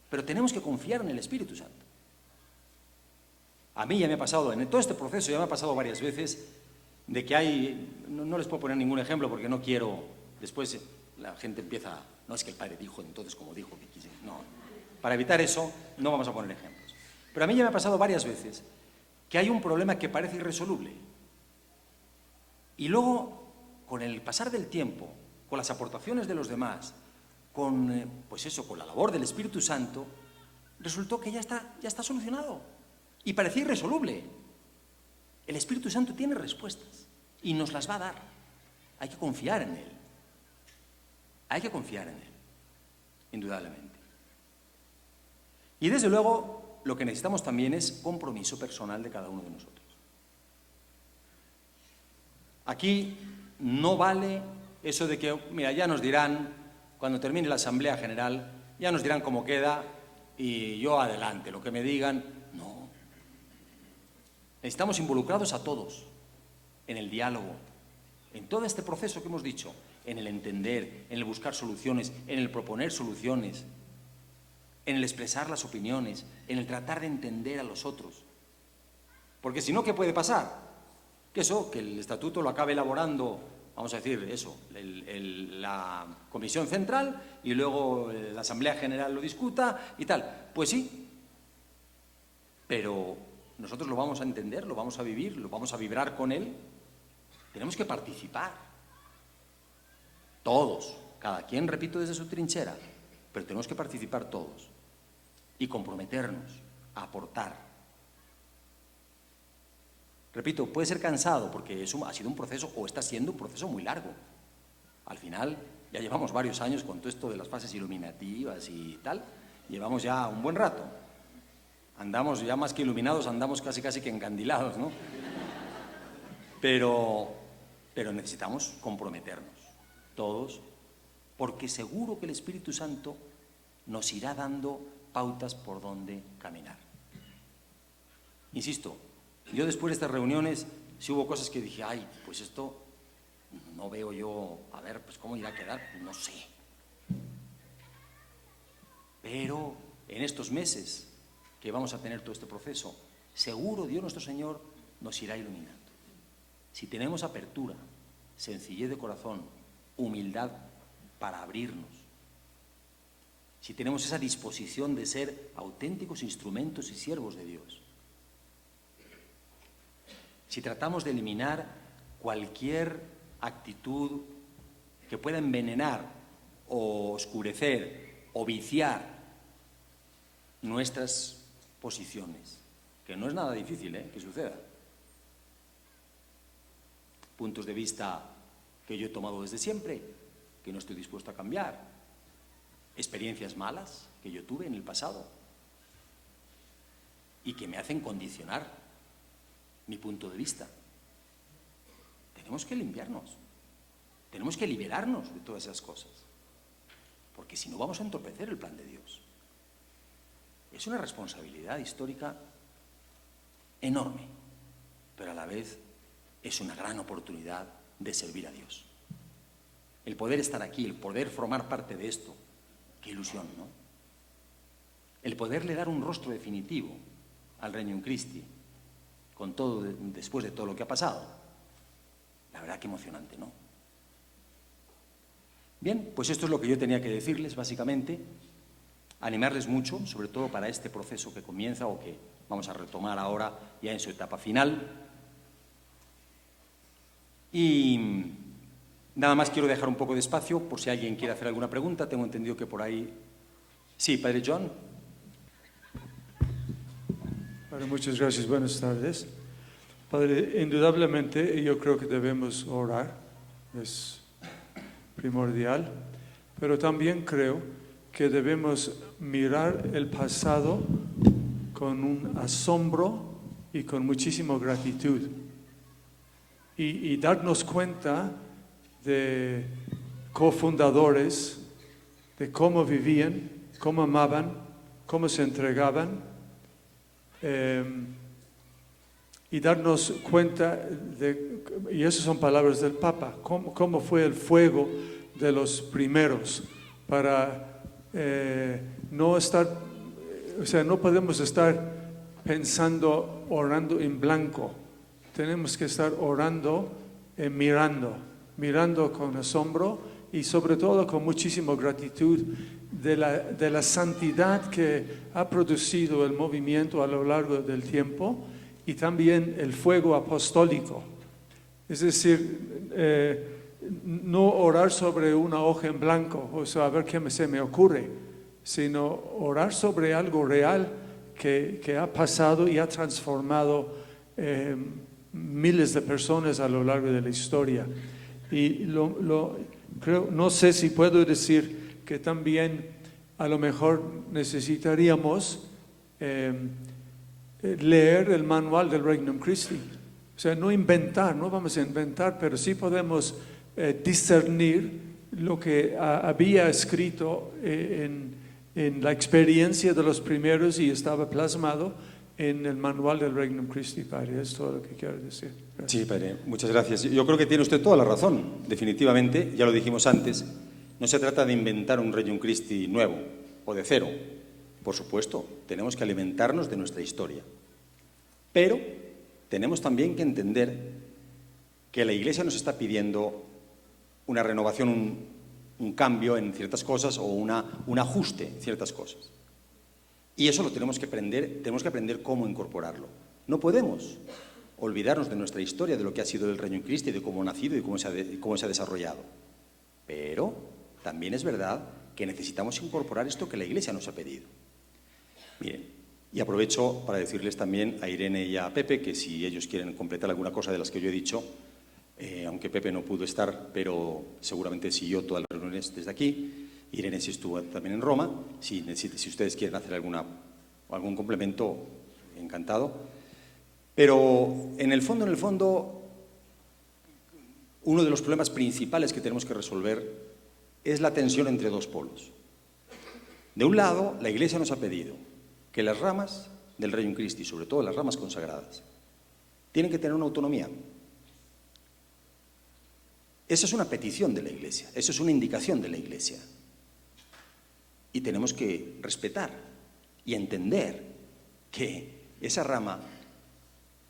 Pero tenemos que confiar en el Espíritu Santo. A mí ya me ha pasado, en todo este proceso ya me ha pasado varias veces, de que hay, no les puedo poner ningún ejemplo porque no quiero, después la gente empieza, no es que el Padre dijo, entonces como dijo, que quise, no. Para evitar eso, no vamos a poner ejemplos. Pero a mí ya me ha pasado varias veces que hay un problema que parece irresoluble. Y luego, con el pasar del tiempo, con las aportaciones de los demás, con, pues eso, con la labor del Espíritu Santo, resultó que ya está solucionado. Y parecía irresoluble. El Espíritu Santo tiene respuestas y nos las va a dar. Hay que confiar en Él. Hay que confiar en Él, indudablemente. Y desde luego, lo que necesitamos también es compromiso personal de cada uno de nosotros. Aquí no vale eso de que, mira, ya nos dirán, cuando termine la Asamblea General, ya nos dirán cómo queda y yo adelante, lo que me digan. No. Estamos involucrados a todos en el diálogo, en todo este proceso que hemos dicho, en el entender, en el buscar soluciones, en el proponer soluciones, en el expresar las opiniones, en el tratar de entender a los otros. Porque si no, ¿qué puede pasar? Que el estatuto lo acabe elaborando, vamos a decir eso, la Comisión Central y luego la Asamblea General lo discuta y tal. Pues sí, pero nosotros lo vamos a entender, lo vamos a vivir, lo vamos a vibrar con él. Tenemos que participar. Todos, cada quien, repito, desde su trinchera, pero tenemos que participar todos y comprometernos a aportar. Repito, puede ser cansado porque eso ha sido un proceso o está siendo un proceso muy largo. Al final, ya llevamos varios años con todo esto de las fases iluminativas y tal, llevamos ya un buen rato. Andamos ya más que iluminados, andamos casi que encandilados, ¿no? Pero necesitamos comprometernos, todos, porque seguro que el Espíritu Santo nos irá dando pautas por dónde caminar. Insisto, yo después de estas reuniones, sí hubo cosas que dije, ay, pues esto no veo yo, a ver, pues cómo irá a quedar, no sé. Pero en estos meses que vamos a tener todo este proceso, seguro Dios nuestro Señor nos irá iluminando. Si tenemos apertura, sencillez de corazón, humildad para abrirnos, si tenemos esa disposición de ser auténticos instrumentos y siervos de Dios, si tratamos de eliminar cualquier actitud que pueda envenenar o oscurecer o viciar nuestras posiciones, que no es nada difícil que suceda. Puntos de vista que yo he tomado desde siempre, que no estoy dispuesto a cambiar, experiencias malas que yo tuve en el pasado y que me hacen condicionar mi punto de vista. Tenemos que limpiarnos, tenemos que liberarnos de todas esas cosas, porque si no vamos a entorpecer el plan de Dios. Es una responsabilidad histórica enorme, pero a la vez es una gran oportunidad de servir a Dios. El poder estar aquí, el poder formar parte de esto, qué ilusión, ¿no? El poderle dar un rostro definitivo al Regnum Christi, con todo, después de todo lo que ha pasado. La verdad que emocionante, ¿no? Bien, pues esto es lo que yo tenía que decirles, básicamente. Animarles mucho, sobre todo para este proceso que comienza o que vamos a retomar ahora ya en su etapa final. Y nada más quiero dejar un poco de espacio por si alguien quiere hacer alguna pregunta. Tengo entendido que por ahí... Sí, Padre John. Padre, muchas gracias. Buenas tardes. Padre, indudablemente yo creo que debemos orar, es primordial, pero también creo que debemos mirar el pasado con un asombro y con muchísima gratitud y darnos cuenta de cofundadores, de cómo vivían, cómo amaban, cómo se entregaban, y darnos cuenta de, y esas son palabras del Papa, cómo fue el fuego de los primeros para no estar, o sea, no podemos estar pensando, orando en blanco. Tenemos que estar orando, mirando con asombro y sobre todo con muchísima gratitud de la santidad que ha producido el movimiento a lo largo del tiempo y también el fuego apostólico. Es decir, no orar sobre una hoja en blanco, o sea, a ver qué se me ocurre, sino orar sobre algo real que ha pasado y ha transformado miles de personas a lo largo de la historia. Y creo, no sé si puedo decir que también a lo mejor necesitaríamos leer el manual del Regnum Christi. O sea, no inventar, no vamos a inventar, pero sí podemos discernir lo que había escrito en la experiencia de los primeros y estaba plasmado en el manual del Regnum Christi, Padre. Es todo lo que quiero decir. Gracias. Sí, Padre, muchas gracias. Yo creo que tiene usted toda la razón, definitivamente, ya lo dijimos antes, no se trata de inventar un Regnum Christi nuevo o de cero. Por supuesto, tenemos que alimentarnos de nuestra historia, pero tenemos también que entender que la Iglesia nos está pidiendo una renovación, un cambio en ciertas cosas o un ajuste en ciertas cosas. Y eso lo tenemos que aprender cómo incorporarlo. No podemos olvidarnos de nuestra historia, de lo que ha sido el Regnum Christi, de cómo ha nacido y cómo se ha desarrollado. Pero también es verdad que necesitamos incorporar esto que la Iglesia nos ha pedido. Miren, y aprovecho para decirles también a Irene y a Pepe que si ellos quieren completar alguna cosa de las que yo he dicho, aunque Pepe no pudo estar, pero seguramente siguió todas las reuniones desde aquí. Irene sí estuvo también en Roma. Si ustedes quieren hacer algún complemento, encantado. Pero en el fondo, uno de los problemas principales que tenemos que resolver es la tensión entre dos polos. De un lado, la Iglesia nos ha pedido que las ramas del Regnum Christi, sobre todo las ramas consagradas, tienen que tener una autonomía. Eso es una petición de la Iglesia, eso es una indicación de la Iglesia. Y tenemos que respetar y entender que esa rama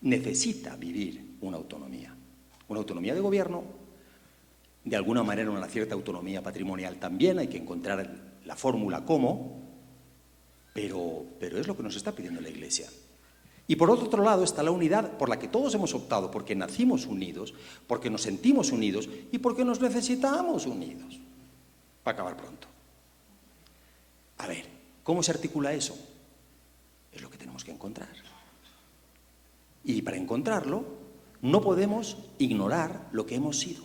necesita vivir una autonomía de gobierno, de alguna manera una cierta autonomía patrimonial también, hay que encontrar la fórmula cómo, pero es lo que nos está pidiendo la Iglesia. Y por otro lado está la unidad por la que todos hemos optado, porque nacimos unidos, porque nos sentimos unidos y porque nos necesitamos unidos, para acabar pronto. A ver, ¿cómo se articula eso? Es lo que tenemos que encontrar. Y para encontrarlo, no podemos ignorar lo que hemos sido,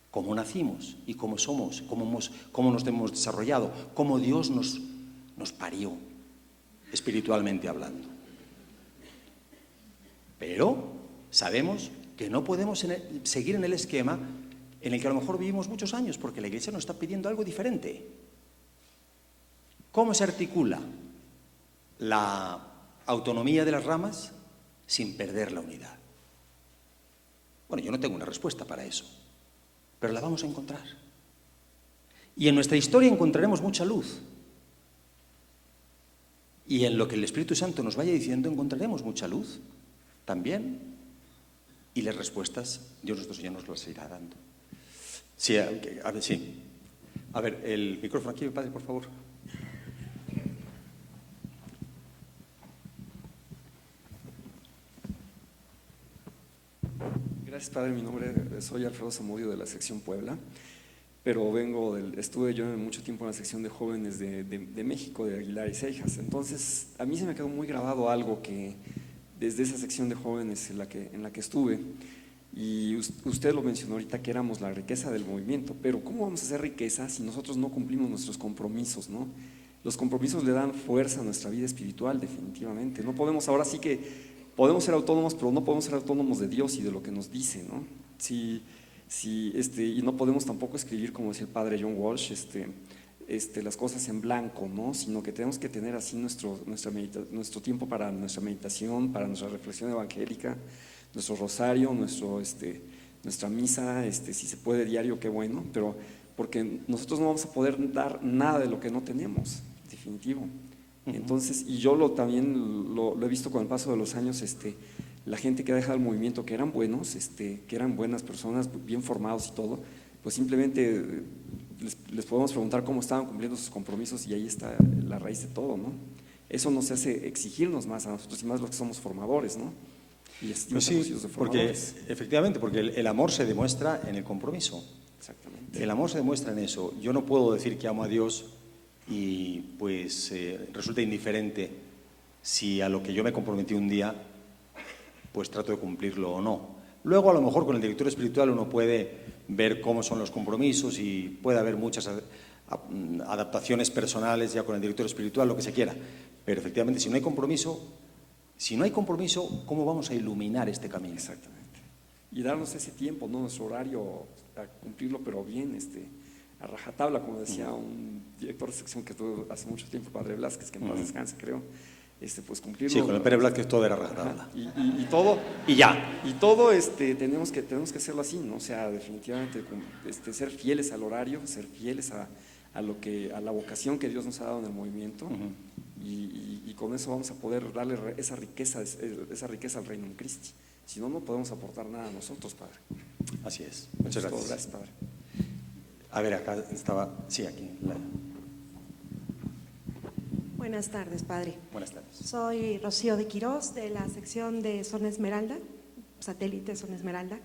cómo nacimos y cómo somos, cómo nos hemos desarrollado, cómo Dios nos parió, espiritualmente hablando. Pero sabemos que no podemos seguir en el esquema en el que a lo mejor vivimos muchos años, porque la Iglesia nos está pidiendo algo diferente. ¿Cómo se articula la autonomía de las ramas sin perder la unidad? Bueno, yo no tengo una respuesta para eso, pero la vamos a encontrar. Y en nuestra historia encontraremos mucha luz. Y en lo que el Espíritu Santo nos vaya diciendo encontraremos mucha luz también. Y las respuestas Dios nuestro Señor nos las irá dando. Sí, a ver, sí. A ver, el micrófono aquí, padre, por favor. Gracias, padre. Mi nombre soy Alfredo Zamudio de la sección Puebla, pero estuve yo mucho tiempo en la sección de jóvenes de México, de Aguilar y Seijas. Entonces, a mí se me quedó muy grabado algo que desde esa sección de jóvenes en la que estuve, y usted lo mencionó ahorita, que éramos la riqueza del movimiento, pero ¿cómo vamos a hacer riqueza si nosotros no cumplimos nuestros compromisos, ¿no? Los compromisos le dan fuerza a nuestra vida espiritual, definitivamente. No podemos, ahora sí que podemos ser autónomos, pero no podemos ser autónomos de Dios y de lo que nos dice, ¿no? Y no podemos tampoco escribir, como decía el padre John Walsh, las cosas en blanco, ¿no? Sino que tenemos que tener así nuestro tiempo para nuestra meditación, para nuestra reflexión evangélica, nuestro rosario, nuestra misa, si se puede diario, qué bueno, pero porque nosotros no vamos a poder dar nada de lo que no tenemos, definitivo. Entonces, y yo también lo he visto con el paso de los años, la gente que ha dejado el movimiento, que eran buenos, que eran buenas personas, bien formados y todo, pues simplemente les podemos preguntar cómo estaban cumpliendo sus compromisos y ahí está la raíz de todo, ¿no? Eso nos hace exigirnos más a nosotros y más los que somos formadores, ¿no? Y pues sí, porque efectivamente, porque el amor se demuestra en el compromiso. Exactamente. El amor se demuestra en eso. Yo no puedo decir que amo a Dios y pues resulta indiferente si a lo que yo me comprometí un día pues trato de cumplirlo o no. Luego a lo mejor con el director espiritual uno puede ver cómo son los compromisos y puede haber muchas adaptaciones personales ya con el director espiritual, lo que se quiera, pero efectivamente si no hay compromiso, ¿cómo vamos a iluminar este camino? Exactamente. Y darnos ese tiempo, ¿no? Nuestro horario, a cumplirlo, pero bien, a rajatabla, como decía un director de sección que tuve hace mucho tiempo, padre Blázquez, que en paz descanse, creo, pues cumplirlo. Sí, con el padre Blázquez todo era rajatabla. Y todo, y ya. Y todo tenemos que hacerlo así, ¿no? O sea, definitivamente ser fieles al horario, ser fieles a la vocación que Dios nos ha dado en el movimiento, y con eso vamos a poder darle esa riqueza al reino en Cristo. Si no, no podemos aportar nada a nosotros, padre. Así es. Muchas gracias. Gracias, padre. A ver, acá estaba, sí, aquí. Buenas tardes, padre. Buenas tardes. Soy Rocío de Quirós, de la sección de Zona Esmeralda, satélite Zona Esmeralda.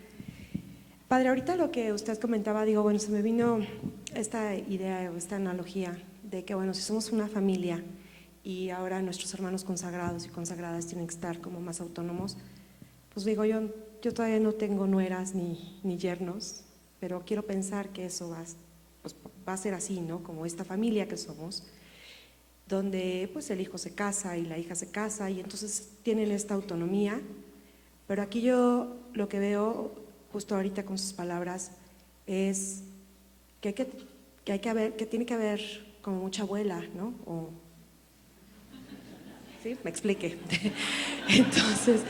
Padre, ahorita lo que usted comentaba, bueno, se me vino esta idea o esta analogía de que, bueno, si somos una familia y ahora nuestros hermanos consagrados y consagradas tienen que estar como más autónomos, pues digo, yo todavía no tengo nueras ni yernos, pero quiero pensar que eso va a ser así, ¿no? Como esta familia que somos, donde pues el hijo se casa y la hija se casa y entonces tienen esta autonomía, pero aquí yo lo que veo justo ahorita con sus palabras es que tiene que haber como mucha abuela, ¿no? ¿Sí? Me expliqué. Entonces,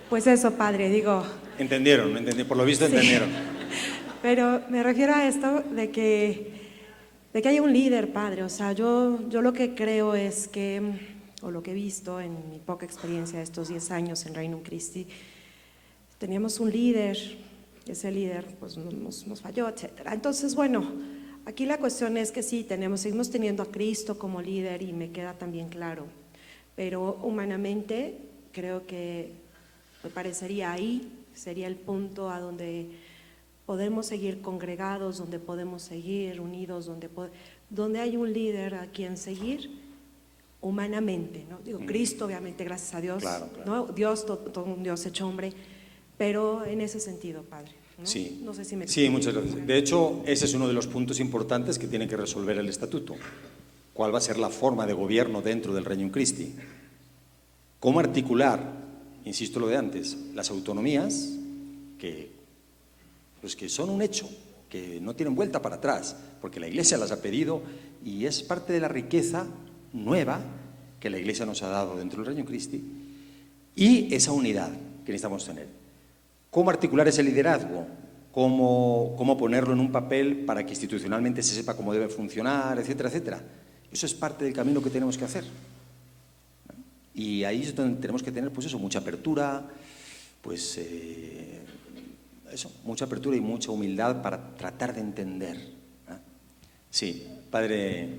pues eso, padre, digo… Entendieron, por lo visto entendieron. Pero me refiero a esto de que haya un líder, padre. O sea, yo lo que creo es que, o lo que he visto en mi poca experiencia de estos 10 años en Reino Christi, teníamos un líder, ese líder pues nos falló, etcétera. Entonces, bueno, aquí la cuestión es que sí, seguimos teniendo a Cristo como líder y me queda también claro, pero humanamente creo que me parecería ahí, sería el punto a donde podemos seguir congregados, donde podemos seguir unidos, donde hay un líder a quien seguir humanamente, ¿no? Digo, Cristo obviamente, gracias a Dios, Claro, claro. ¿no? Dios, todo un Dios hecho hombre, pero en ese sentido, padre, ¿no? Sí, No sé si me sí, explico. muchas gracias. De hecho, ese es uno de los puntos importantes que tiene que resolver el Estatuto. ¿Cuál va a ser la forma de gobierno dentro del Regnum Christi? ¿Cómo articular, insisto lo de antes, las autonomías que son un hecho, que no tienen vuelta para atrás, porque la Iglesia las ha pedido y es parte de la riqueza nueva que la Iglesia nos ha dado dentro del Regnum Christi, y esa unidad que necesitamos tener? ¿Cómo articular ese liderazgo? ¿Cómo ponerlo en un papel para que institucionalmente se sepa cómo debe funcionar, etcétera, etcétera? Eso es parte del camino que tenemos que hacer. Y ahí es donde tenemos que tener, pues eso, mucha apertura, pues mucha apertura y mucha humildad para tratar de entender. Sí, padre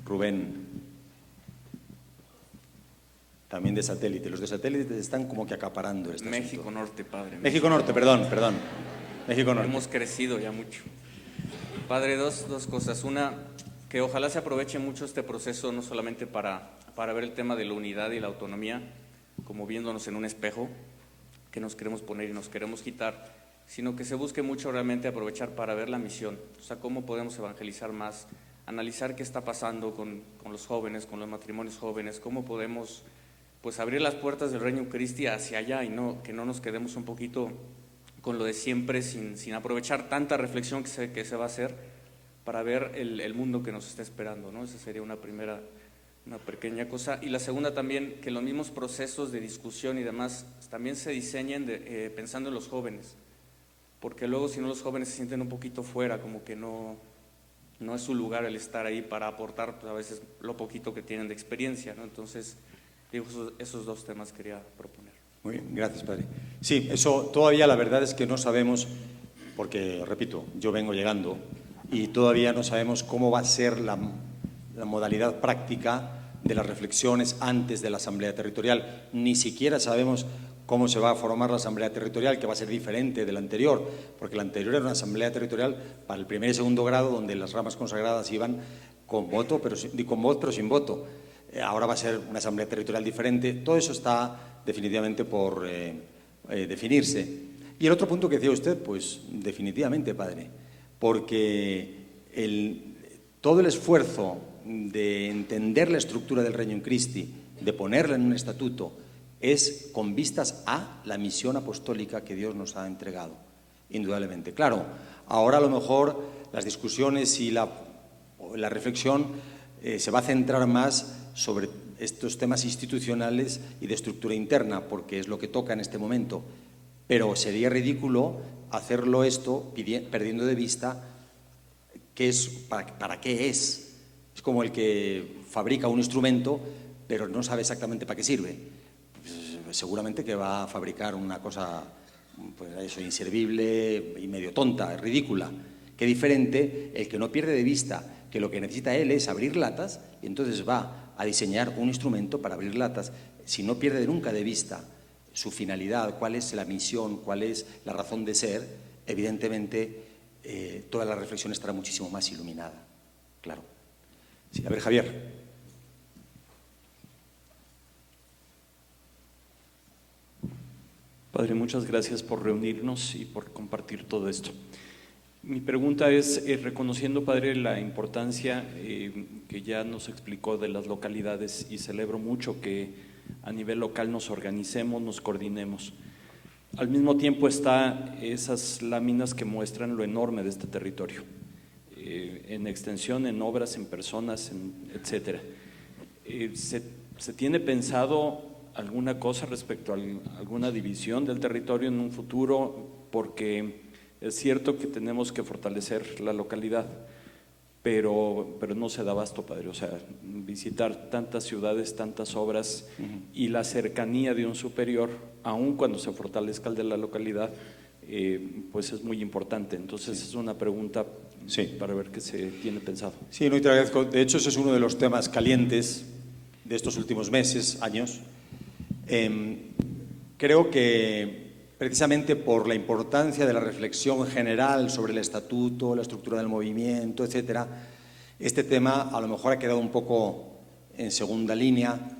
Rubén, también de satélite. Los de satélite están como que acaparando este México asunto. Norte, padre. México Norte, perdón. México Norte. Hemos crecido ya mucho. Padre, dos cosas. Una, que ojalá se aproveche mucho este proceso, no solamente para ver el tema de la unidad y la autonomía, como viéndonos en un espejo, que nos queremos poner y nos queremos quitar, sino que se busque mucho realmente aprovechar para ver la misión, o sea, cómo podemos evangelizar más, analizar qué está pasando con los jóvenes, con los matrimonios jóvenes, cómo podemos pues abrir las puertas del Regnum Christi hacia allá y que no nos quedemos un poquito con lo de siempre sin aprovechar tanta reflexión que se va a hacer para ver el mundo que nos está esperando, ¿no? Esa sería una pequeña cosa. Y la segunda también, que los mismos procesos de discusión y demás también se diseñen pensando en los jóvenes, porque luego si no los jóvenes se sienten un poquito fuera, como que no es su lugar el estar ahí para aportar pues, a veces lo poquito que tienen de experiencia, ¿no? Entonces, digo, esos dos temas quería proponer. Muy bien, gracias, padre. Sí, eso todavía la verdad es que no sabemos, porque, repito, yo vengo llegando y todavía no sabemos cómo va a ser la modalidad práctica de las reflexiones antes de la Asamblea Territorial. Ni siquiera sabemos cómo se va a formar la Asamblea Territorial, que va a ser diferente de la anterior, porque la anterior era una Asamblea Territorial para el primer y segundo grado, donde las ramas consagradas iban con voz, pero sin voto. Ahora va a ser una Asamblea Territorial diferente. Todo eso está definitivamente por definirse. Y el otro punto que decía usted, pues definitivamente, padre, porque todo el esfuerzo de entender la estructura del Regnum Christi, de ponerla en un estatuto, es con vistas a la misión apostólica que Dios nos ha entregado, indudablemente. Claro, ahora a lo mejor las discusiones y la reflexión se va a centrar más sobre estos temas institucionales y de estructura interna, porque es lo que toca en este momento. Pero sería ridículo hacerlo esto perdiendo de vista para qué es. Es como el que fabrica un instrumento, pero no sabe exactamente para qué sirve. Pues seguramente que va a fabricar una cosa pues eso, inservible y medio tonta, ridícula. Qué diferente el que no pierde de vista que lo que necesita él es abrir latas y entonces va a diseñar un instrumento para abrir latas. Si no pierde nunca de vista su finalidad, cuál es la misión, cuál es la razón de ser, evidentemente toda la reflexión estará muchísimo más iluminada. Claro. Sí, a ver, Javier. Padre, muchas gracias por reunirnos y por compartir todo esto. Mi pregunta es, reconociendo, Padre, la importancia que ya nos explicó de las localidades, y celebro mucho que a nivel local nos organicemos, nos coordinemos. Al mismo tiempo está esas láminas que muestran lo enorme de este territorio, en extensión, en obras, en personas, etcétera. ¿Se tiene pensado alguna cosa respecto a alguna división del territorio en un futuro? porque es cierto que tenemos que fortalecer la localidad, pero no se da abasto, padre. O sea, visitar tantas ciudades, tantas obras y la cercanía de un superior, aun cuando se fortalezca el de la localidad, pues es muy importante. Entonces es una pregunta para ver qué se tiene pensado. Sí, no, y te agradezco. De hecho, ese es uno de los temas calientes de estos últimos meses, años. Creo que precisamente por la importancia de la reflexión general sobre el estatuto, la estructura del movimiento, etcétera, este tema a lo mejor ha quedado un poco en segunda línea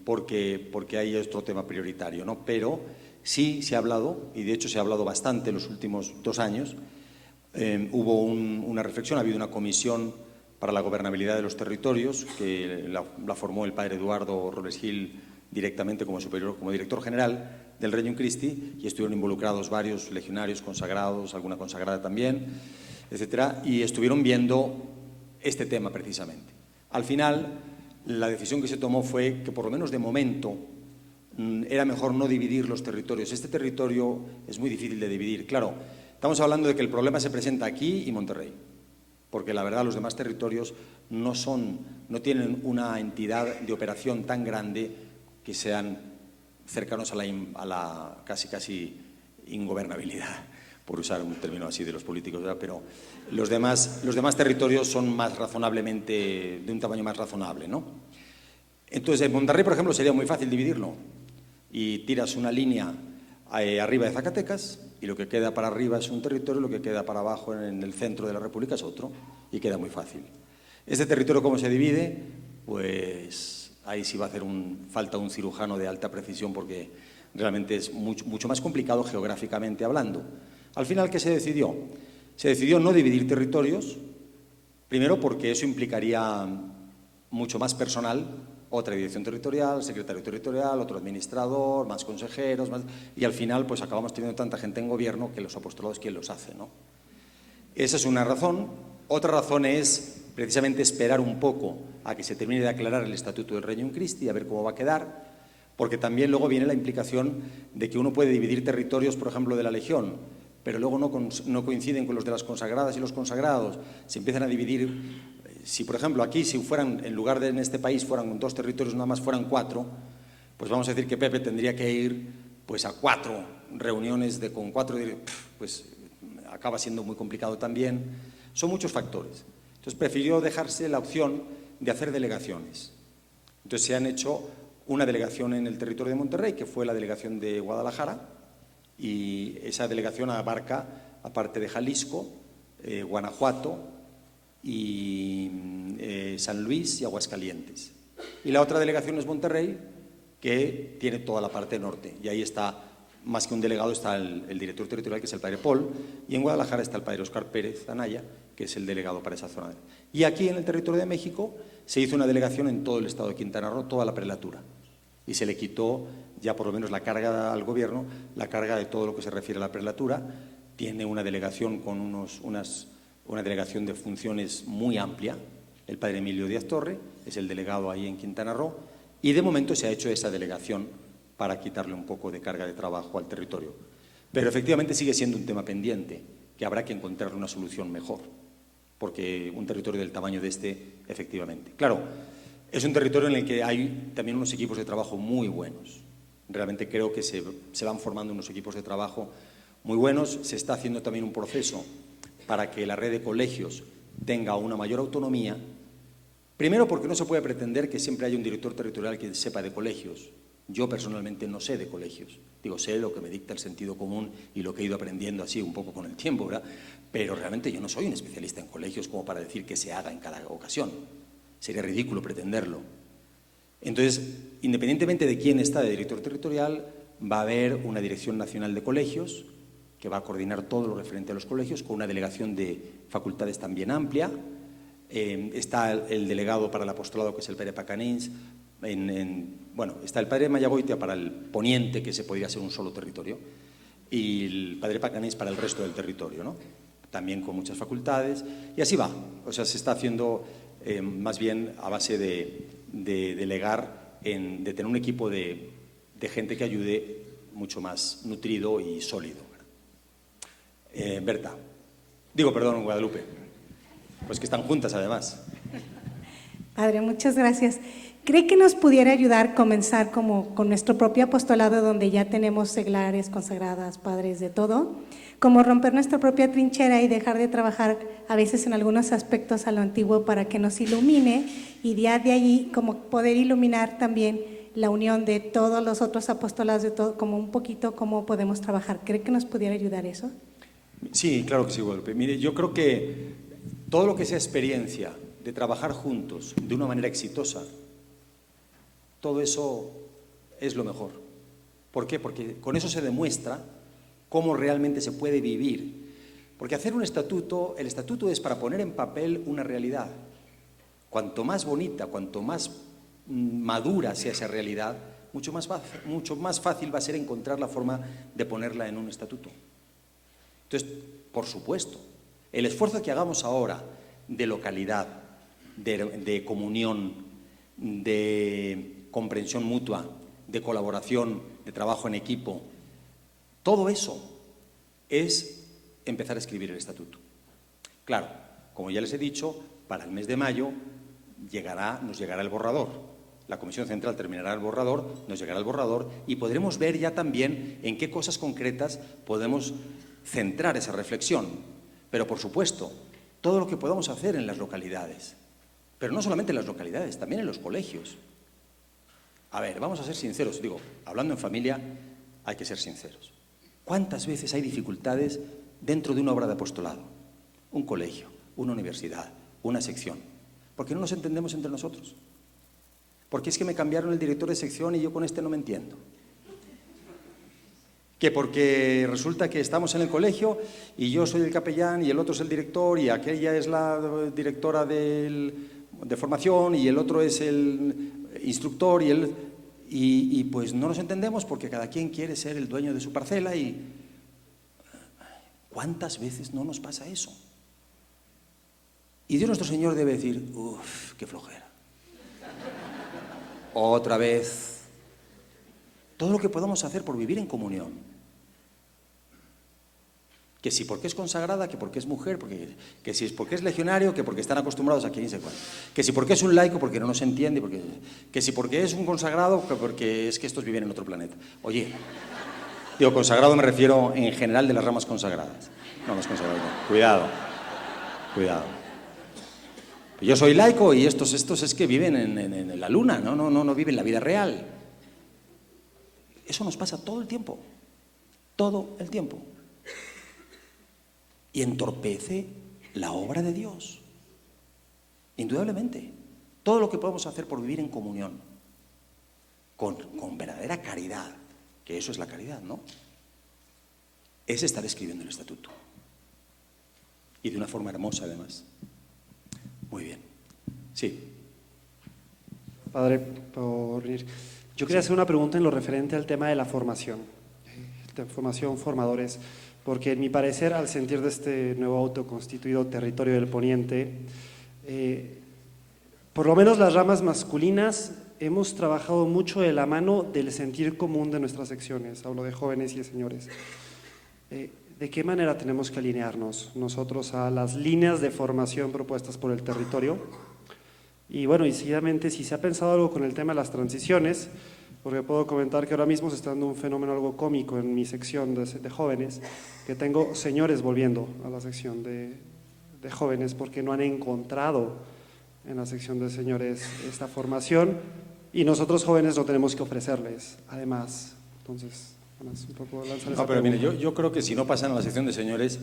porque hay otro tema prioritario, ¿no? Pero sí se ha hablado, y de hecho se ha hablado bastante en los últimos 2 años. Hubo una reflexión, ha habido una comisión para la gobernabilidad de los territorios que la formó el padre Eduardo Robles Gil directamente como director general del Regnum Christi, y estuvieron involucrados varios legionarios consagrados, alguna consagrada también, etcétera, y estuvieron viendo este tema precisamente. Al final, la decisión que se tomó fue que por lo menos de momento era mejor no dividir los territorios. Este territorio es muy difícil de dividir. Claro, estamos hablando de que el problema se presenta aquí y Monterrey, porque la verdad los demás territorios no tienen una entidad de operación tan grande que sean cercanos a la casi ingobernabilidad, por usar un término así de los políticos, ¿verdad? Pero los demás territorios son más razonablemente, de un tamaño más razonable, ¿no? Entonces, en Monterrey, por ejemplo, sería muy fácil dividirlo, y tiras una línea arriba de Zacatecas, y lo que queda para arriba es un territorio, lo que queda para abajo en el centro de la República es otro, y queda muy fácil. Este territorio, ¿cómo se divide? Pues ahí sí va a hacer falta un cirujano de alta precisión, porque realmente es mucho más complicado geográficamente hablando. Al final, ¿qué se decidió? Se decidió no dividir territorios, primero porque eso implicaría mucho más personal, otra dirección territorial, secretario territorial, otro administrador, más consejeros, y al final pues acabamos teniendo tanta gente en gobierno que los apostolados, ¿quién los hace, no? Esa es una razón. Otra razón es precisamente esperar un poco a que se termine de aclarar el estatuto del Regnum Christi, a ver cómo va a quedar, porque también luego viene la implicación de que uno puede dividir territorios, por ejemplo, de la Legión, pero luego no coinciden con los de las consagradas y los consagrados, se empiezan a dividir. Si, por ejemplo, aquí, si fueran, en lugar de en este país, fueran 2 territorios nada más, fueran 4, pues vamos a decir que Pepe tendría que ir pues a 4 reuniones con 4, pues acaba siendo muy complicado también. Son muchos factores. Entonces prefirió dejarse la opción de hacer delegaciones. Entonces se han hecho una delegación en el territorio de Monterrey, que fue la delegación de Guadalajara, y esa delegación abarca, aparte de Jalisco, Guanajuato y San Luis y Aguascalientes. Y la otra delegación es Monterrey, que tiene toda la parte norte, y ahí está, más que un delegado, está el director territorial, que es el padre Paul, y en Guadalajara está el padre Óscar Pérez Anaya, que es el delegado para esa zona. Y aquí en el territorio de México se hizo una delegación en todo el estado de Quintana Roo, toda la prelatura, y se le quitó ya por lo menos la carga al gobierno, la carga de todo lo que se refiere a la prelatura. Tiene una delegación con una delegación de funciones muy amplia. El padre Emilio Díaz Torre es el delegado ahí en Quintana Roo, y de momento se ha hecho esa delegación para quitarle un poco de carga de trabajo al territorio. Pero efectivamente sigue siendo un tema pendiente, que habrá que encontrarle una solución mejor, porque un territorio del tamaño de este, efectivamente. Claro, es un territorio en el que hay también unos equipos de trabajo muy buenos. Realmente creo que se van formando unos equipos de trabajo muy buenos. Se está haciendo también un proceso para que la red de colegios tenga una mayor autonomía. Primero, porque no se puede pretender que siempre haya un director territorial que sepa de colegios. Yo personalmente no sé de colegios. Digo, sé lo que me dicta el sentido común y lo que he ido aprendiendo así un poco con el tiempo, ¿verdad? Pero realmente yo no soy un especialista en colegios como para decir que se haga en cada ocasión. Sería ridículo pretenderlo. Entonces, independientemente de quién está de director territorial, va a haber una dirección nacional de colegios que va a coordinar todo lo referente a los colegios, con una delegación de facultades también amplia. Está el delegado para el apostolado, que es el padre Pacanins. Bueno, está el padre Mayagoitia para el poniente, que se podría ser un solo territorio, y el padre Pacanins para el resto del territorio, ¿no? También con muchas facultades, y así va. O sea, se está haciendo más bien a base de delegar, de tener un equipo de gente que ayude mucho más nutrido y sólido. Berta. Digo, perdón, Guadalupe. Pues que están juntas además. Padre, muchas gracias. ¿Cree que nos pudiera ayudar a comenzar como con nuestro propio apostolado, donde ya tenemos seglares, consagradas, padres, de todo? Como romper nuestra propia trinchera y dejar de trabajar a veces en algunos aspectos a lo antiguo para que nos ilumine, y de allí como poder iluminar también la unión de todos los otros apostolados, de todo, como un poquito cómo podemos trabajar. ¿Cree que nos pudiera ayudar eso? Sí, claro que sí, Guadalupe. Mire, yo creo que todo lo que sea experiencia de trabajar juntos de una manera exitosa, todo eso es lo mejor. ¿Por qué? Porque con eso se demuestra cómo realmente se puede vivir. Porque hacer un estatuto, el estatuto es para poner en papel una realidad. Cuanto más bonita, cuanto más madura sea esa realidad, mucho más fácil va a ser encontrar la forma de ponerla en un estatuto. Entonces, por supuesto, el esfuerzo que hagamos ahora de localidad, de comunión, de comprensión mutua, de colaboración, de trabajo en equipo, todo eso es empezar a escribir el estatuto. Claro, como ya les he dicho, para el mes de mayo nos llegará el borrador. La Comisión Central terminará el borrador, nos llegará el borrador y podremos ver ya también en qué cosas concretas podemos centrar esa reflexión. Pero, por supuesto, todo lo que podamos hacer en las localidades, pero no solamente en las localidades, también en los colegios. A ver, vamos a ser sinceros, digo, hablando en familia, hay que ser sinceros. ¿Cuántas veces hay dificultades dentro de una obra de apostolado? Un colegio, una universidad, una sección. ¿Por qué no nos entendemos entre nosotros? Porque es que me cambiaron el director de sección y yo con este no me entiendo. Que porque resulta que estamos en el colegio y yo soy el capellán y el otro es el director y aquella es la directora de formación y el otro es el instructor y pues no nos entendemos porque cada quien quiere ser el dueño de su parcela. Y ¿cuántas veces no nos pasa eso? Y Dios nuestro Señor debe decir, uff, qué flojera. Otra vez. Todo lo que podamos hacer por vivir en comunión. Que si porque es consagrada, que porque es mujer, que si es porque es legionario, que porque están acostumbrados a quien se cuenta. Que si porque es un laico, porque no nos entiende, que si porque es un consagrado, que porque es que estos viven en otro planeta. Oye, digo, consagrado me refiero en general de las ramas consagradas. No, los consagrados no. Cuidado, cuidado. Yo soy laico y estos es que viven en la luna, no viven la vida real. Eso nos pasa todo el tiempo, todo el tiempo. Y entorpece la obra de Dios. Indudablemente. Todo lo que podemos hacer por vivir en comunión, con verdadera caridad, que eso es la caridad, ¿no? Es estar escribiendo el estatuto. Y de una forma hermosa, además. Muy bien. Sí. Padre, por venir. Yo quería hacer una pregunta en lo referente al tema de la formación. Formadores. Porque en mi parecer, al sentir de este nuevo autoconstituido territorio del Poniente, por lo menos las ramas masculinas hemos trabajado mucho de la mano del sentir común de nuestras secciones, hablo de jóvenes y de señores. ¿De qué manera tenemos que alinearnos nosotros a las líneas de formación propuestas por el territorio? Y bueno, y seguidamente, si se ha pensado algo con el tema de las transiciones, porque puedo comentar que ahora mismo se está dando un fenómeno algo cómico en mi sección de jóvenes, que tengo señores volviendo a la sección de jóvenes porque no han encontrado en la sección de señores esta formación y nosotros jóvenes no tenemos que ofrecerles, además. Entonces, bueno, es un poco lanzar esa pero mire, pregunta. yo creo que si no pasan a la sección de señores,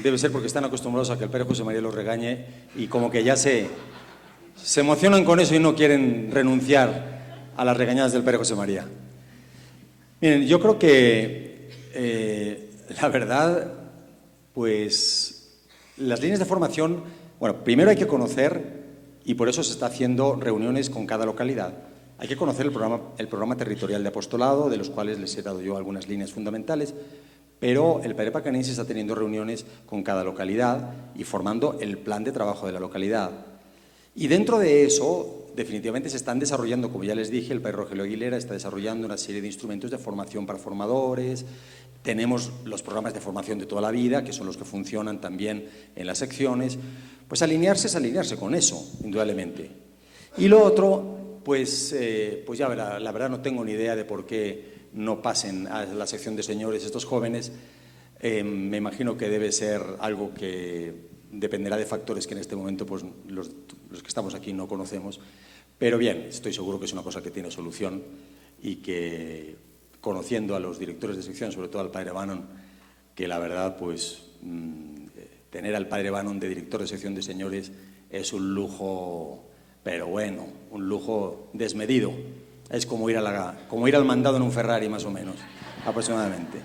debe ser porque están acostumbrados a que el Padre José María los regañe y como que ya se emocionan con eso y no quieren renunciar a las regañadas del Padre José María. Miren, yo creo que la verdad, pues las líneas de formación, bueno, primero hay que conocer, y por eso se está haciendo reuniones con cada localidad, hay que conocer el programa territorial de apostolado, de los cuales les he dado yo algunas líneas fundamentales, pero el Padre Pacanense está teniendo reuniones con cada localidad y formando el plan de trabajo de la localidad. Y dentro de eso, definitivamente se están desarrollando, como ya les dije, el padre Rogelio Aguilera está desarrollando una serie de instrumentos de formación para formadores. Tenemos los programas de formación de toda la vida, que son los que funcionan también en las secciones. Pues alinearse es alinearse con eso, indudablemente. Y lo otro, pues ya la verdad no tengo ni idea de por qué no pasen a la sección de señores estos jóvenes. Me imagino que debe ser algo que dependerá de factores que en este momento pues, los que estamos aquí no conocemos. Pero bien, estoy seguro que es una cosa que tiene solución y que, conociendo a los directores de sección, sobre todo al padre Bannon, que la verdad, pues, tener al padre Bannon de director de sección de señores es un lujo, pero bueno, un lujo desmedido. Es como ir al mandado en un Ferrari, más o menos, aproximadamente.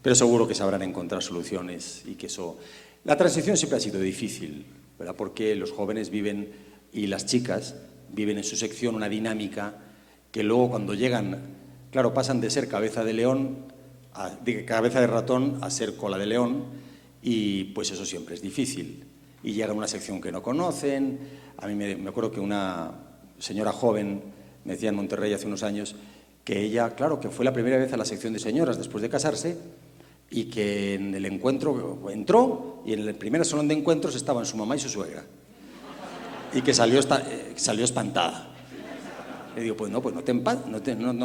Pero seguro que sabrán encontrar soluciones y que eso... La transición siempre ha sido difícil, ¿verdad? Porque los jóvenes viven, y las chicas, viven en su sección una dinámica que luego cuando llegan, claro, pasan de ser cabeza de león, de cabeza de ratón a ser cola de león, y pues eso siempre es difícil. Y llegan a una sección que no conocen. A mí me acuerdo que una señora joven me decía en Monterrey hace unos años que ella, claro, que fue la primera vez a la sección de señoras después de casarse, y que en el encuentro entró y en el primer salón de encuentros estaban su mamá y su suegra y que salió espantada. Le digo, pues no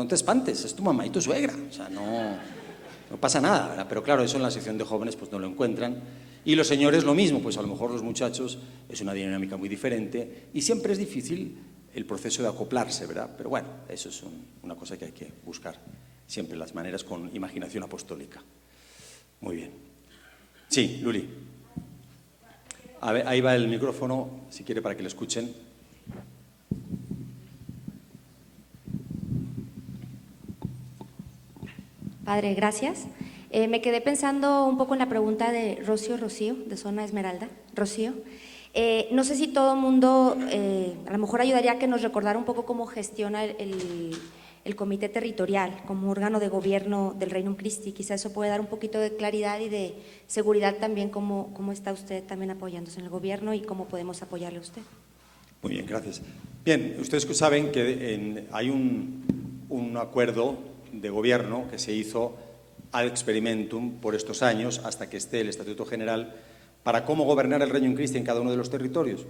te espantes, es tu mamá y tu suegra, o sea, no pasa nada, ¿verdad? Pero claro, eso en la sección de jóvenes pues no lo encuentran. Y los señores lo mismo, pues a lo mejor los muchachos es una dinámica muy diferente y siempre es difícil el proceso de acoplarse, ¿verdad? Pero bueno, eso es una cosa que hay que buscar siempre las maneras con imaginación apostólica. Muy bien. Sí, Luli. A ver, ahí va el micrófono, si quiere, para que lo escuchen. Padre, gracias. Me quedé pensando un poco en la pregunta de Rocío, de Zona Esmeralda. Rocío, no sé si todo el mundo, a lo mejor ayudaría a que nos recordara un poco cómo gestiona el comité territorial como órgano de gobierno del Regnum Christi. Quizá eso puede dar un poquito de claridad y de seguridad también, cómo está usted también apoyándose en el gobierno y cómo podemos apoyarle a usted. Muy bien, gracias. Bien, ustedes saben que hay un acuerdo de gobierno que se hizo ad experimentum por estos años hasta que esté el Estatuto General para cómo gobernar el Regnum Christi en cada uno de los territorios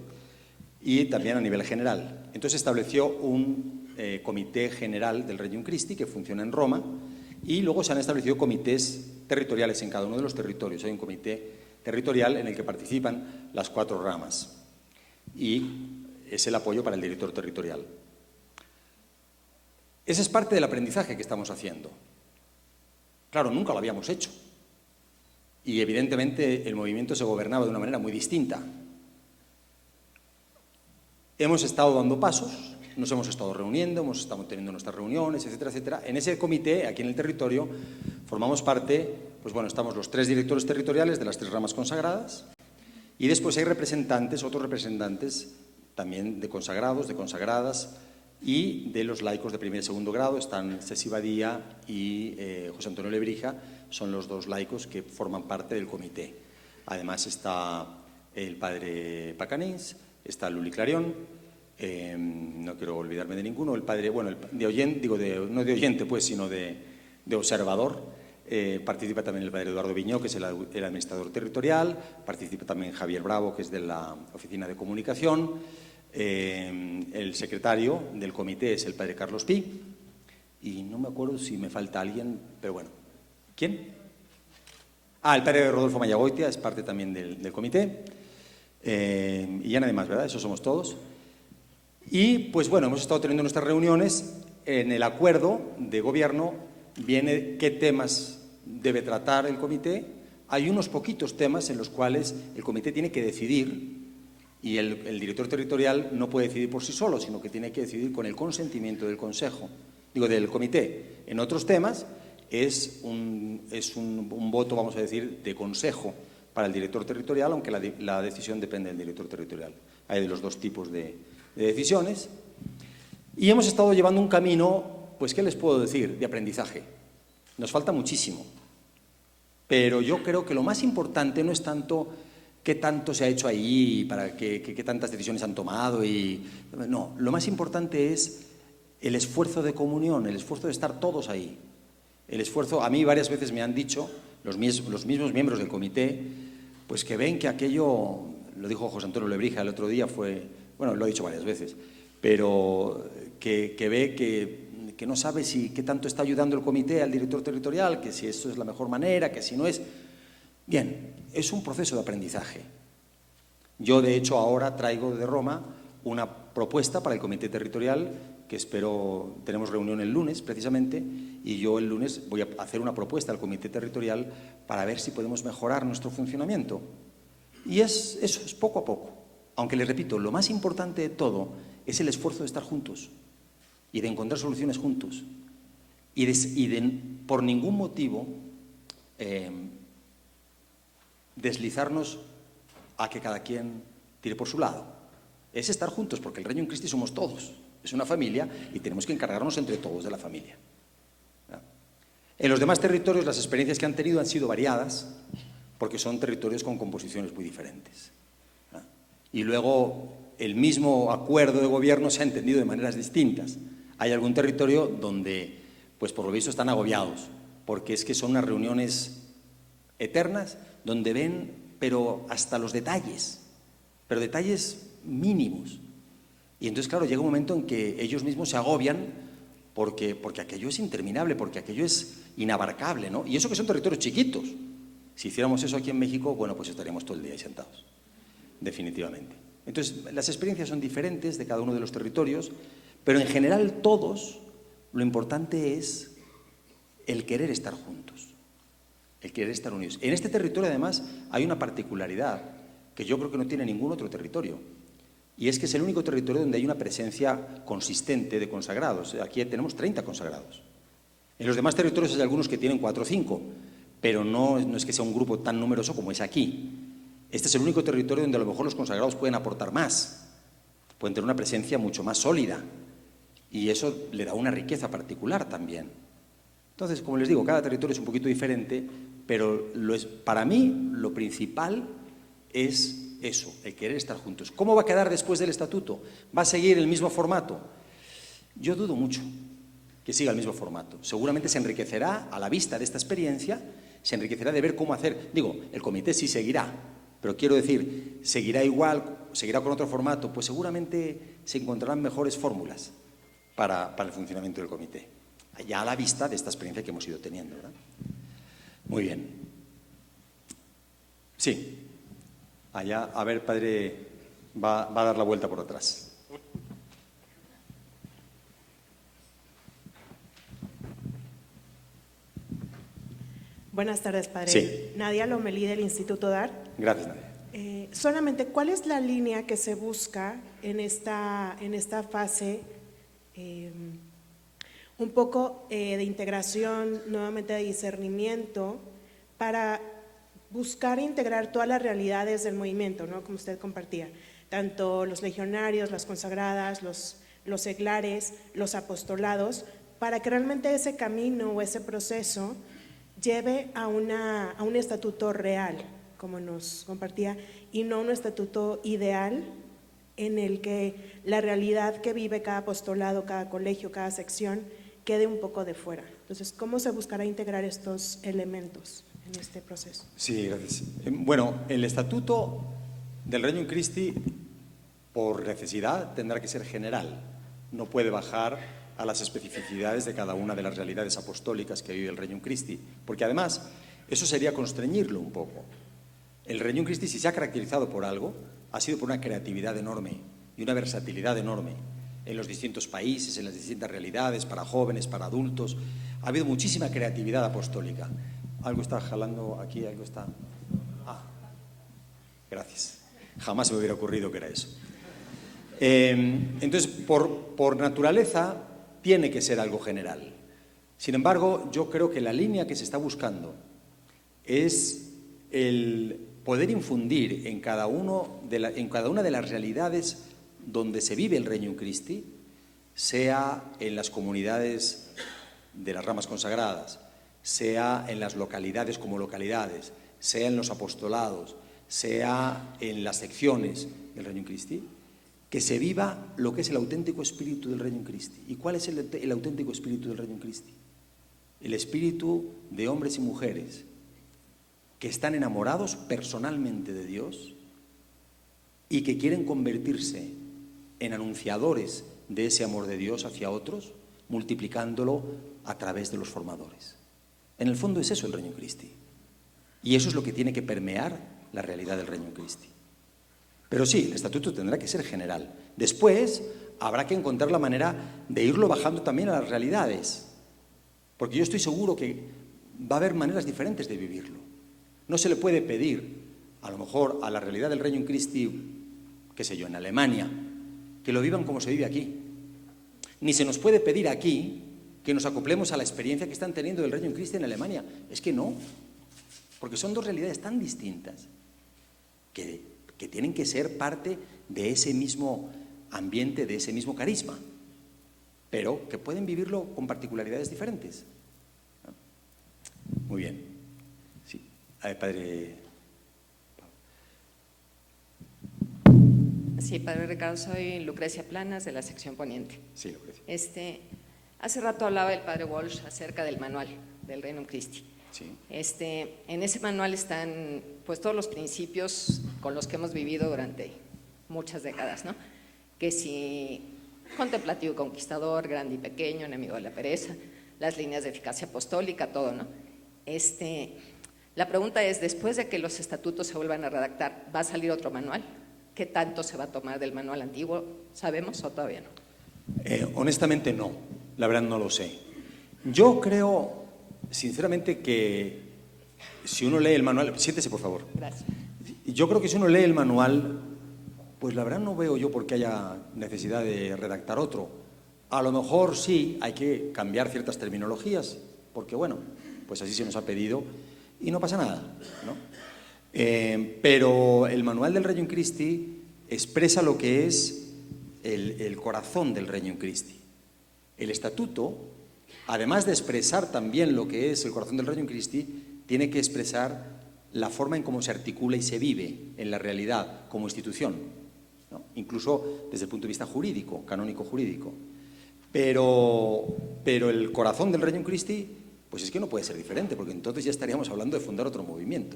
y también a nivel general. Entonces estableció un Comité General del Regnum Christi que funciona en Roma y luego se han establecido comités territoriales en cada uno de los territorios. Hay un comité territorial en el que participan las 4 ramas y es el apoyo para el director territorial. Ese es parte del aprendizaje que estamos haciendo. Claro, nunca lo habíamos hecho y evidentemente el movimiento se gobernaba de una manera muy distinta. Hemos estado dando pasos. Nos hemos estado reuniendo, hemos estado teniendo nuestras reuniones, etcétera, etcétera. En ese comité, aquí en el territorio, formamos parte, pues bueno, estamos los 3 directores territoriales de las 3 ramas consagradas y después hay otros representantes también de consagrados, de consagradas y de los laicos de primer y segundo grado. Están Ceci Badía y José Antonio Lebrija, son los 2 laicos que forman parte del comité. Además está el padre Pacanins, está Luli Clarión. No quiero olvidarme de ninguno, el padre, bueno, de oyente, no de oyente pues, sino de observador, participa también el padre Eduardo Viñó, que es el administrador territorial, participa también Javier Bravo, que es de la oficina de comunicación, el secretario del comité es el padre Carlos Pi, y no me acuerdo si me falta alguien, pero bueno, ¿quién? El padre Rodolfo Mayagoitia es parte también del comité, y ya nadie más, ¿verdad? Esos somos todos. Y, pues bueno, hemos estado teniendo nuestras reuniones. En el acuerdo de gobierno viene qué temas debe tratar el comité. Hay unos poquitos temas en los cuales el comité tiene que decidir y el director territorial no puede decidir por sí solo, sino que tiene que decidir con el consentimiento del del comité. En otros temas es un voto, vamos a decir, de consejo para el director territorial, aunque la decisión depende del director territorial. Hay de los 2 tipos de decisiones y hemos estado llevando un camino, pues ¿qué les puedo decir?, de aprendizaje. Nos falta muchísimo, pero yo creo que lo más importante no es tanto qué tanto se ha hecho ahí, para qué tantas decisiones han tomado. No, lo más importante es el esfuerzo de comunión, el esfuerzo de estar todos ahí. El esfuerzo, a mí varias veces me han dicho, los mismos miembros del comité, pues que ven que aquello, lo dijo José Antonio Lebrija el otro día, bueno, lo he dicho varias veces, pero que ve que no sabe qué tanto está ayudando el comité al director territorial, que si esto es la mejor manera, que si no es. Bien, es un proceso de aprendizaje. Yo, de hecho, ahora traigo de Roma una propuesta para el comité territorial que tenemos reunión el lunes precisamente, y yo el lunes voy a hacer una propuesta al comité territorial para ver si podemos mejorar nuestro funcionamiento. Y eso es poco a poco. Aunque les repito, lo más importante de todo es el esfuerzo de estar juntos y de encontrar soluciones juntos y de por ningún motivo deslizarnos a que cada quien tire por su lado. Es estar juntos, porque el Regnum Christi somos todos, es una familia y tenemos que encargarnos entre todos de la familia. En los demás territorios las experiencias que han tenido han sido variadas, porque son territorios con composiciones muy diferentes. Y luego el mismo acuerdo de gobierno se ha entendido de maneras distintas. Hay algún territorio donde, pues por lo visto, están agobiados, porque es que son unas reuniones eternas donde ven, pero hasta los detalles, pero detalles mínimos. Y entonces, claro, llega un momento en que ellos mismos se agobian porque aquello es interminable, porque aquello es inabarcable, ¿no? Y eso que son territorios chiquitos. Si hiciéramos eso aquí en México, bueno, pues estaríamos todo el día ahí sentados, definitivamente. Entonces, las experiencias son diferentes de cada uno de los territorios, pero en general todos, lo importante es el querer estar juntos, el querer estar unidos. En este territorio, además, hay una particularidad que yo creo que no tiene ningún otro territorio, y es que es el único territorio donde hay una presencia consistente de consagrados. Aquí tenemos 30 consagrados. En los demás territorios hay algunos que tienen 4 o 5, pero no es que sea un grupo tan numeroso como es aquí. Este es el único territorio donde a lo mejor los consagrados pueden aportar más, pueden tener una presencia mucho más sólida, y eso le da una riqueza particular también. Entonces, como les digo, cada territorio es un poquito diferente, pero para mí lo principal es eso, el querer estar juntos. ¿Cómo va a quedar después del estatuto? ¿Va a seguir el mismo formato? Yo dudo mucho que siga el mismo formato. Seguramente se enriquecerá a la vista de esta experiencia, se enriquecerá de ver cómo hacer. Digo, el comité sí seguirá, pero quiero decir, ¿seguirá igual, seguirá con otro formato? Pues seguramente se encontrarán mejores fórmulas para el funcionamiento del comité, ya a la vista de esta experiencia que hemos ido teniendo, ¿verdad? Muy bien. Sí. Allá, a ver, padre, va a dar la vuelta por atrás. Buenas tardes, padre. Sí. Nadia Lomelí, del Instituto DAR. Gracias, Nadia. Solamente, ¿cuál es la línea que se busca en esta fase un poco de integración, nuevamente de discernimiento, para buscar integrar todas las realidades del movimiento, ¿no? Como usted compartía, tanto los legionarios, las consagradas, los seglares, los apostolados, para que realmente ese camino o ese proceso lleve a un estatuto real, como nos compartía, y no un estatuto ideal en el que la realidad que vive cada apostolado, cada colegio, cada sección, quede un poco de fuera. Entonces, ¿cómo se buscará integrar estos elementos en este proceso? Sí, gracias. Bueno, el estatuto del Regnum Christi, por necesidad, tendrá que ser general. No puede bajar a las especificidades de cada una de las realidades apostólicas que vive el Regnum Christi, porque además eso sería constreñirlo un poco. El Regnum Christi, si se ha caracterizado por algo, ha sido por una creatividad enorme y una versatilidad enorme en los distintos países, en las distintas realidades, para jóvenes, para adultos. Ha habido muchísima creatividad apostólica. Algo está jalando aquí, algo está... Gracias. Jamás se me hubiera ocurrido que era eso. Entonces, por naturaleza, tiene que ser algo general. Sin embargo, yo creo que la línea que se está buscando es el poder infundir en cada una de las realidades donde se vive el Regnum Christi, sea en las comunidades de las ramas consagradas, sea en las localidades como localidades, sea en los apostolados, sea en las secciones del Regnum Christi, que se viva lo que es el auténtico espíritu del Regnum Christi. ¿Y cuál es el auténtico espíritu del Regnum Christi? El espíritu de hombres y mujeres que están enamorados personalmente de Dios y que quieren convertirse en anunciadores de ese amor de Dios hacia otros, multiplicándolo a través de los formadores. En el fondo es eso el Regnum Christi. Y eso es lo que tiene que permear la realidad del Regnum Christi. Pero sí, el estatuto tendrá que ser general. Después habrá que encontrar la manera de irlo bajando también a las realidades. Porque yo estoy seguro que va a haber maneras diferentes de vivirlo. No se le puede pedir, a lo mejor, a la realidad del Regnum Christi, qué sé yo, en Alemania, que lo vivan como se vive aquí. Ni se nos puede pedir aquí que nos acoplemos a la experiencia que están teniendo del Regnum Christi en Alemania. Es que no, porque son dos realidades tan distintas que tienen que ser parte de ese mismo ambiente, de ese mismo carisma, pero que pueden vivirlo con particularidades diferentes. Muy bien. Sí. A ver, padre. Sí, padre Ricardo, soy Lucrecia Planas, de la sección Poniente. Sí, Lucrecia. Hace rato hablaba el padre Walsh acerca del manual del Regnum Christi. Sí. En ese manual están pues todos los principios con los que hemos vivido durante muchas décadas, ¿no? Que si contemplativo y conquistador, grande y pequeño, enemigo de la pereza, las líneas de eficacia apostólica, todo, ¿no? La pregunta es, después de que los estatutos se vuelvan a redactar, ¿va a salir otro manual? ¿Qué tanto se va a tomar del manual antiguo? ¿Sabemos o todavía no? Honestamente no, la verdad no lo sé. Yo creo sinceramente que si uno lee el manual, siéntese por favor. Gracias. Yo creo que si uno lee el manual, pues la verdad no veo yo por qué haya necesidad de redactar otro. A lo mejor sí hay que cambiar ciertas terminologías, porque bueno, pues así se nos ha pedido y no pasa nada, ¿no? Pero el manual del Regnum Christi expresa lo que es el corazón del Regnum Christi. El estatuto, además de expresar también lo que es el corazón del Regnum Christi, tiene que expresar la forma en cómo se articula y se vive en la realidad como institución, ¿no? Incluso desde el punto de vista jurídico, canónico jurídico. Pero el corazón del Regnum Christi, pues es que no puede ser diferente, porque entonces ya estaríamos hablando de fundar otro movimiento,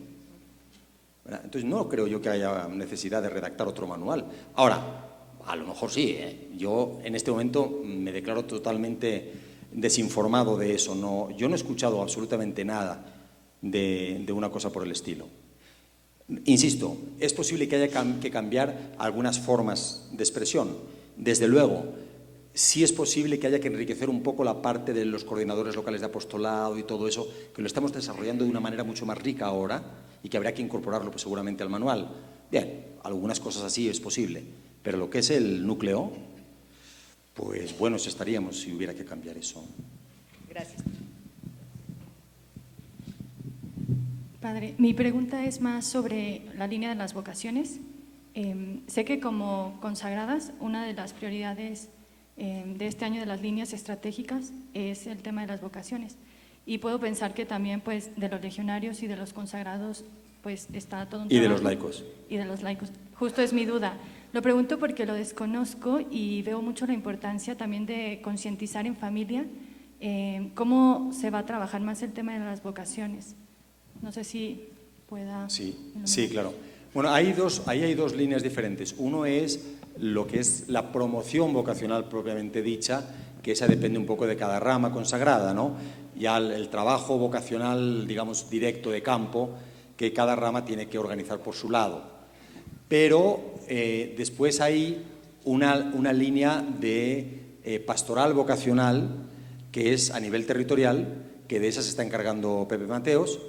¿verdad? Entonces no creo yo que haya necesidad de redactar otro manual. Ahora, a lo mejor sí, ¿eh? Yo en este momento me declaro totalmente desinformado de eso. No, yo no he escuchado absolutamente nada de una cosa por el estilo. Insisto, es posible que haya que cambiar algunas formas de expresión. Desde luego, sí es posible que haya que enriquecer un poco la parte de los coordinadores locales de apostolado y todo eso, que lo estamos desarrollando de una manera mucho más rica ahora y que habría que incorporarlo pues, seguramente al manual. Bien, algunas cosas así es posible, pero lo que es el núcleo, pues buenos estaríamos si hubiera que cambiar eso. Gracias. Padre, mi pregunta es más sobre la línea de las vocaciones. Sé que como consagradas, una de las prioridades de este año de las líneas estratégicas es el tema de las vocaciones. Y puedo pensar que también pues, de los legionarios y de los consagrados pues, está todo un trabajo. Y de los laicos. Y de los laicos. Justo es mi duda. Lo pregunto porque lo desconozco y veo mucho la importancia también de concientizar en familia cómo se va a trabajar más el tema de las vocaciones. No sé si pueda... Sí, claro. Bueno, ahí hay dos líneas diferentes. Uno es lo que es la promoción vocacional propiamente dicha, que esa depende un poco de cada rama consagrada, ¿no? Ya el trabajo vocacional, digamos, directo de campo, que cada rama tiene que organizar por su lado. Pero después hay una línea de pastoral vocacional, que es a nivel territorial, que de esa se está encargando Pepe Mateos,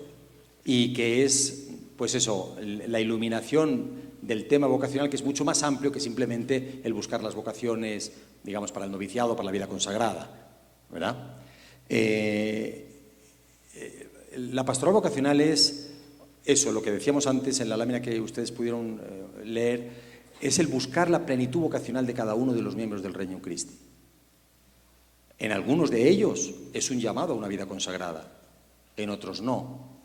y que es, pues eso, la iluminación del tema vocacional, que es mucho más amplio que simplemente el buscar las vocaciones, digamos, para el noviciado, para la vida consagrada, ¿verdad? La pastoral vocacional es eso, lo que decíamos antes en la lámina que ustedes pudieron leer, es el buscar la plenitud vocacional de cada uno de los miembros del Regnum Christi. En algunos de ellos es un llamado a una vida consagrada, en otros no.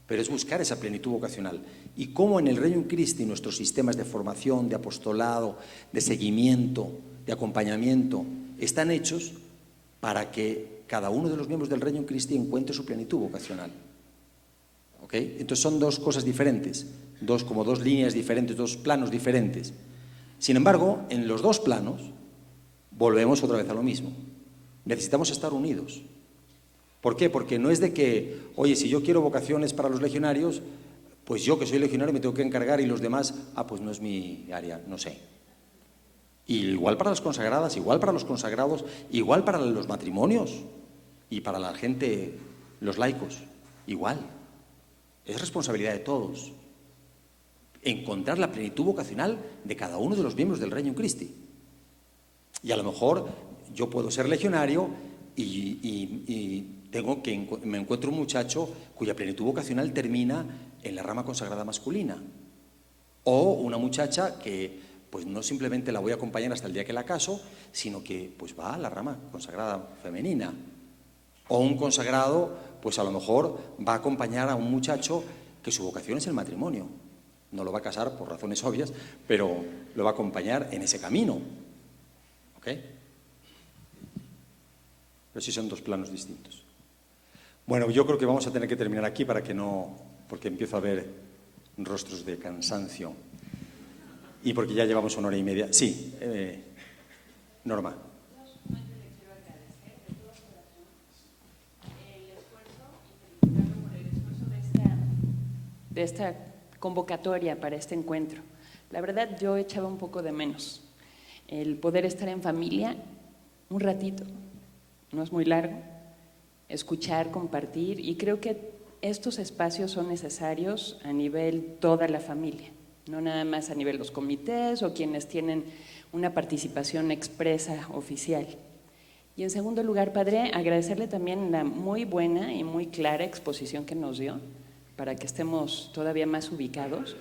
pero es buscar esa plenitud vocacional. Y cómo en el Regnum Christi nuestros sistemas de formación, de apostolado, de seguimiento, de acompañamiento, están hechos para que cada uno de los miembros del Regnum Christi encuentre su plenitud vocacional. ¿Ok? Entonces son dos cosas diferentes, como dos líneas diferentes, dos planos diferentes. Sin embargo, en los dos planos volvemos otra vez a lo mismo. Necesitamos estar unidos. ¿Por qué? Porque no es de que, oye, si yo quiero vocaciones para los legionarios, pues yo que soy legionario me tengo que encargar y los demás, pues no es mi área, no sé. Y igual para las consagradas, igual para los consagrados, igual para los matrimonios y para la gente, los laicos, igual. Es responsabilidad de todos encontrar la plenitud vocacional de cada uno de los miembros del Regnum Christi. Y a lo mejor yo puedo ser legionario y me encuentro un muchacho cuya plenitud vocacional termina en la rama consagrada masculina. O una muchacha que pues no simplemente la voy a acompañar hasta el día que la caso, sino que pues va a la rama consagrada femenina. O un consagrado, pues a lo mejor va a acompañar a un muchacho que su vocación es el matrimonio. No lo va a casar por razones obvias, pero lo va a acompañar en ese camino. ¿Ok? Pero sí son dos planos distintos. Bueno, yo creo que vamos a tener que terminar aquí porque empiezo a ver rostros de cansancio. Y porque ya llevamos 1 hora y media. Sí, Norma. De esta convocatoria para este encuentro. La verdad, yo echaba un poco de menos el poder estar en familia un ratito, no es muy largo, escuchar, compartir, y creo que estos espacios son necesarios a nivel toda la familia, no nada más a nivel los comités o quienes tienen una participación expresa oficial. Y en segundo lugar, Padre, agradecerle también la muy buena y muy clara exposición que nos dio para que estemos todavía más ubicados.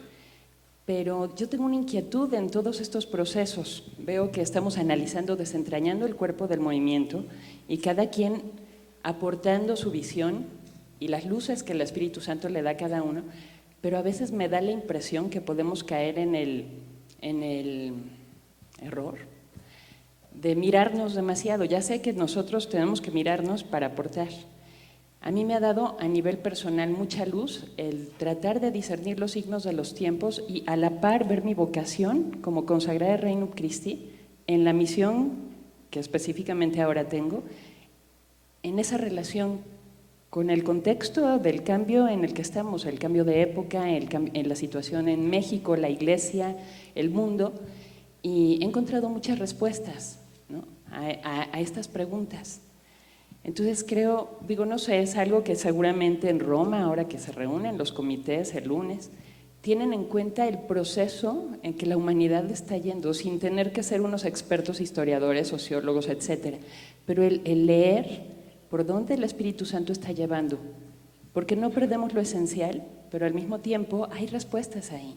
Pero yo tengo una inquietud en todos estos procesos. Veo que estamos analizando, desentrañando el cuerpo del movimiento y cada quien aportando su visión y las luces que el Espíritu Santo le da a cada uno, pero a veces me da la impresión que podemos caer en el error de mirarnos demasiado. Ya sé que nosotros tenemos que mirarnos para aportar. A mí me ha dado a nivel personal mucha luz el tratar de discernir los signos de los tiempos y a la par ver mi vocación como consagrada de Regnum Christi en la misión que específicamente ahora tengo, en esa relación con el contexto del cambio en el que estamos, el cambio de época, en la situación en México, la Iglesia, el mundo, y he encontrado muchas respuestas, ¿no?, a estas preguntas. Entonces no sé, es algo que seguramente en Roma, ahora que se reúnen los comités el lunes, tienen en cuenta el proceso en que la humanidad está yendo, sin tener que ser unos expertos historiadores, sociólogos, etcétera, pero el leer por dónde el Espíritu Santo está llevando, porque no perdemos lo esencial, pero al mismo tiempo hay respuestas ahí.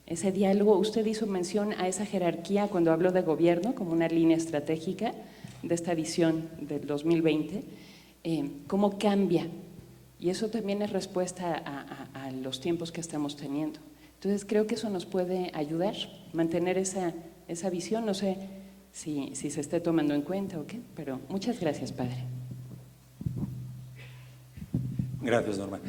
Ese diálogo, usted hizo mención a esa jerarquía cuando habló de gobierno como una línea estratégica de esta visión del 2020, cómo cambia, y eso también es respuesta a los tiempos que estamos teniendo. Entonces creo que eso nos puede ayudar, mantener esa visión, no sé si se esté tomando en cuenta o qué, pero muchas gracias, Padre. Gracias, Norma.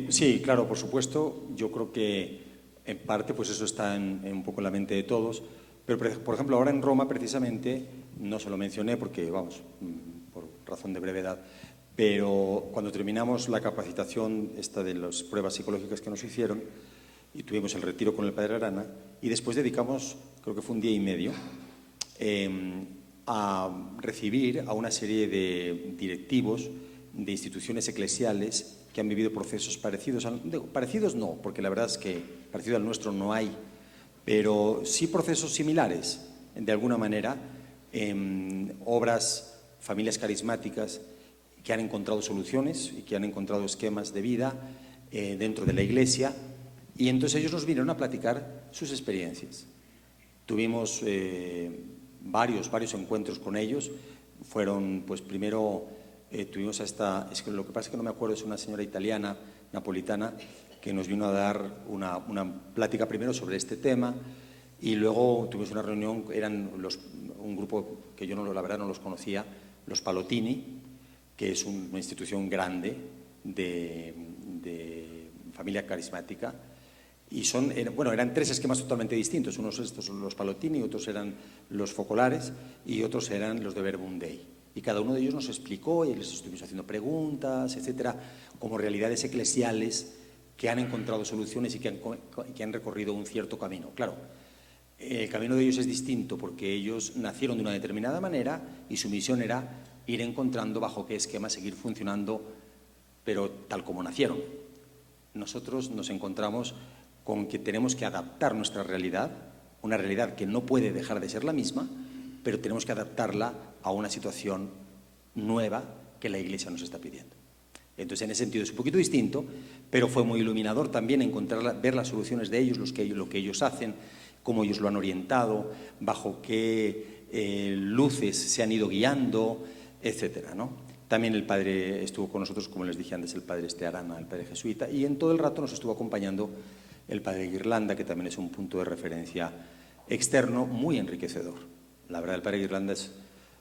Sí, claro, por supuesto, yo creo que en parte pues eso está un poco en la mente de todos, pero por ejemplo ahora en Roma precisamente, no se lo mencioné porque, vamos, por razón de brevedad, pero cuando terminamos la capacitación esta de las pruebas psicológicas que nos hicieron y tuvimos el retiro con el Padre Arana y después dedicamos, creo que fue 1 día y medio, a recibir a una serie de directivos de instituciones eclesiales que han vivido procesos parecidos, parecidos no, porque la verdad es que parecido al nuestro no hay, pero sí procesos similares, de alguna manera, obras, familias carismáticas que han encontrado soluciones y que han encontrado esquemas de vida dentro de la Iglesia, y entonces ellos nos vinieron a platicar sus experiencias. Tuvimos varios encuentros con ellos. Fueron, pues primero tuvimos lo que pasa es que no me acuerdo, es una señora italiana napolitana, que nos vino a dar una plática primero sobre este tema y luego tuvimos una reunión, eran un grupo que yo la verdad no los conocía, los Pallottini, que es una institución grande de familia carismática, y eran 3 esquemas totalmente distintos. Unos estos son los Pallottini, otros eran los Focolares y otros eran los de Verbum Dei. Y cada uno de ellos nos explicó y les estuvimos haciendo preguntas, etcétera, como realidades eclesiales que han encontrado soluciones y que han recorrido un cierto camino. Claro, el camino de ellos es distinto porque ellos nacieron de una determinada manera y su misión era ir encontrando bajo qué esquema seguir funcionando, pero tal como nacieron. Nosotros nos encontramos con que tenemos que adaptar nuestra realidad, una realidad que no puede dejar de ser la misma, pero tenemos que adaptarla a una situación nueva que la Iglesia nos está pidiendo. Entonces, en ese sentido es un poquito distinto, pero fue muy iluminador también ver las soluciones de ellos, lo que ellos hacen, cómo ellos lo han orientado, bajo qué luces se han ido guiando, etcétera, ¿no? También el padre estuvo con nosotros, como les dije antes, el padre Arana, el padre jesuita, y en todo el rato nos estuvo acompañando el padre Guirlanda, que también es un punto de referencia externo muy enriquecedor. La verdad, el padre Guirlanda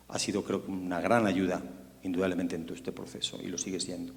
ha sido, creo, una gran ayuda, indudablemente, en todo este proceso, y lo sigue siendo.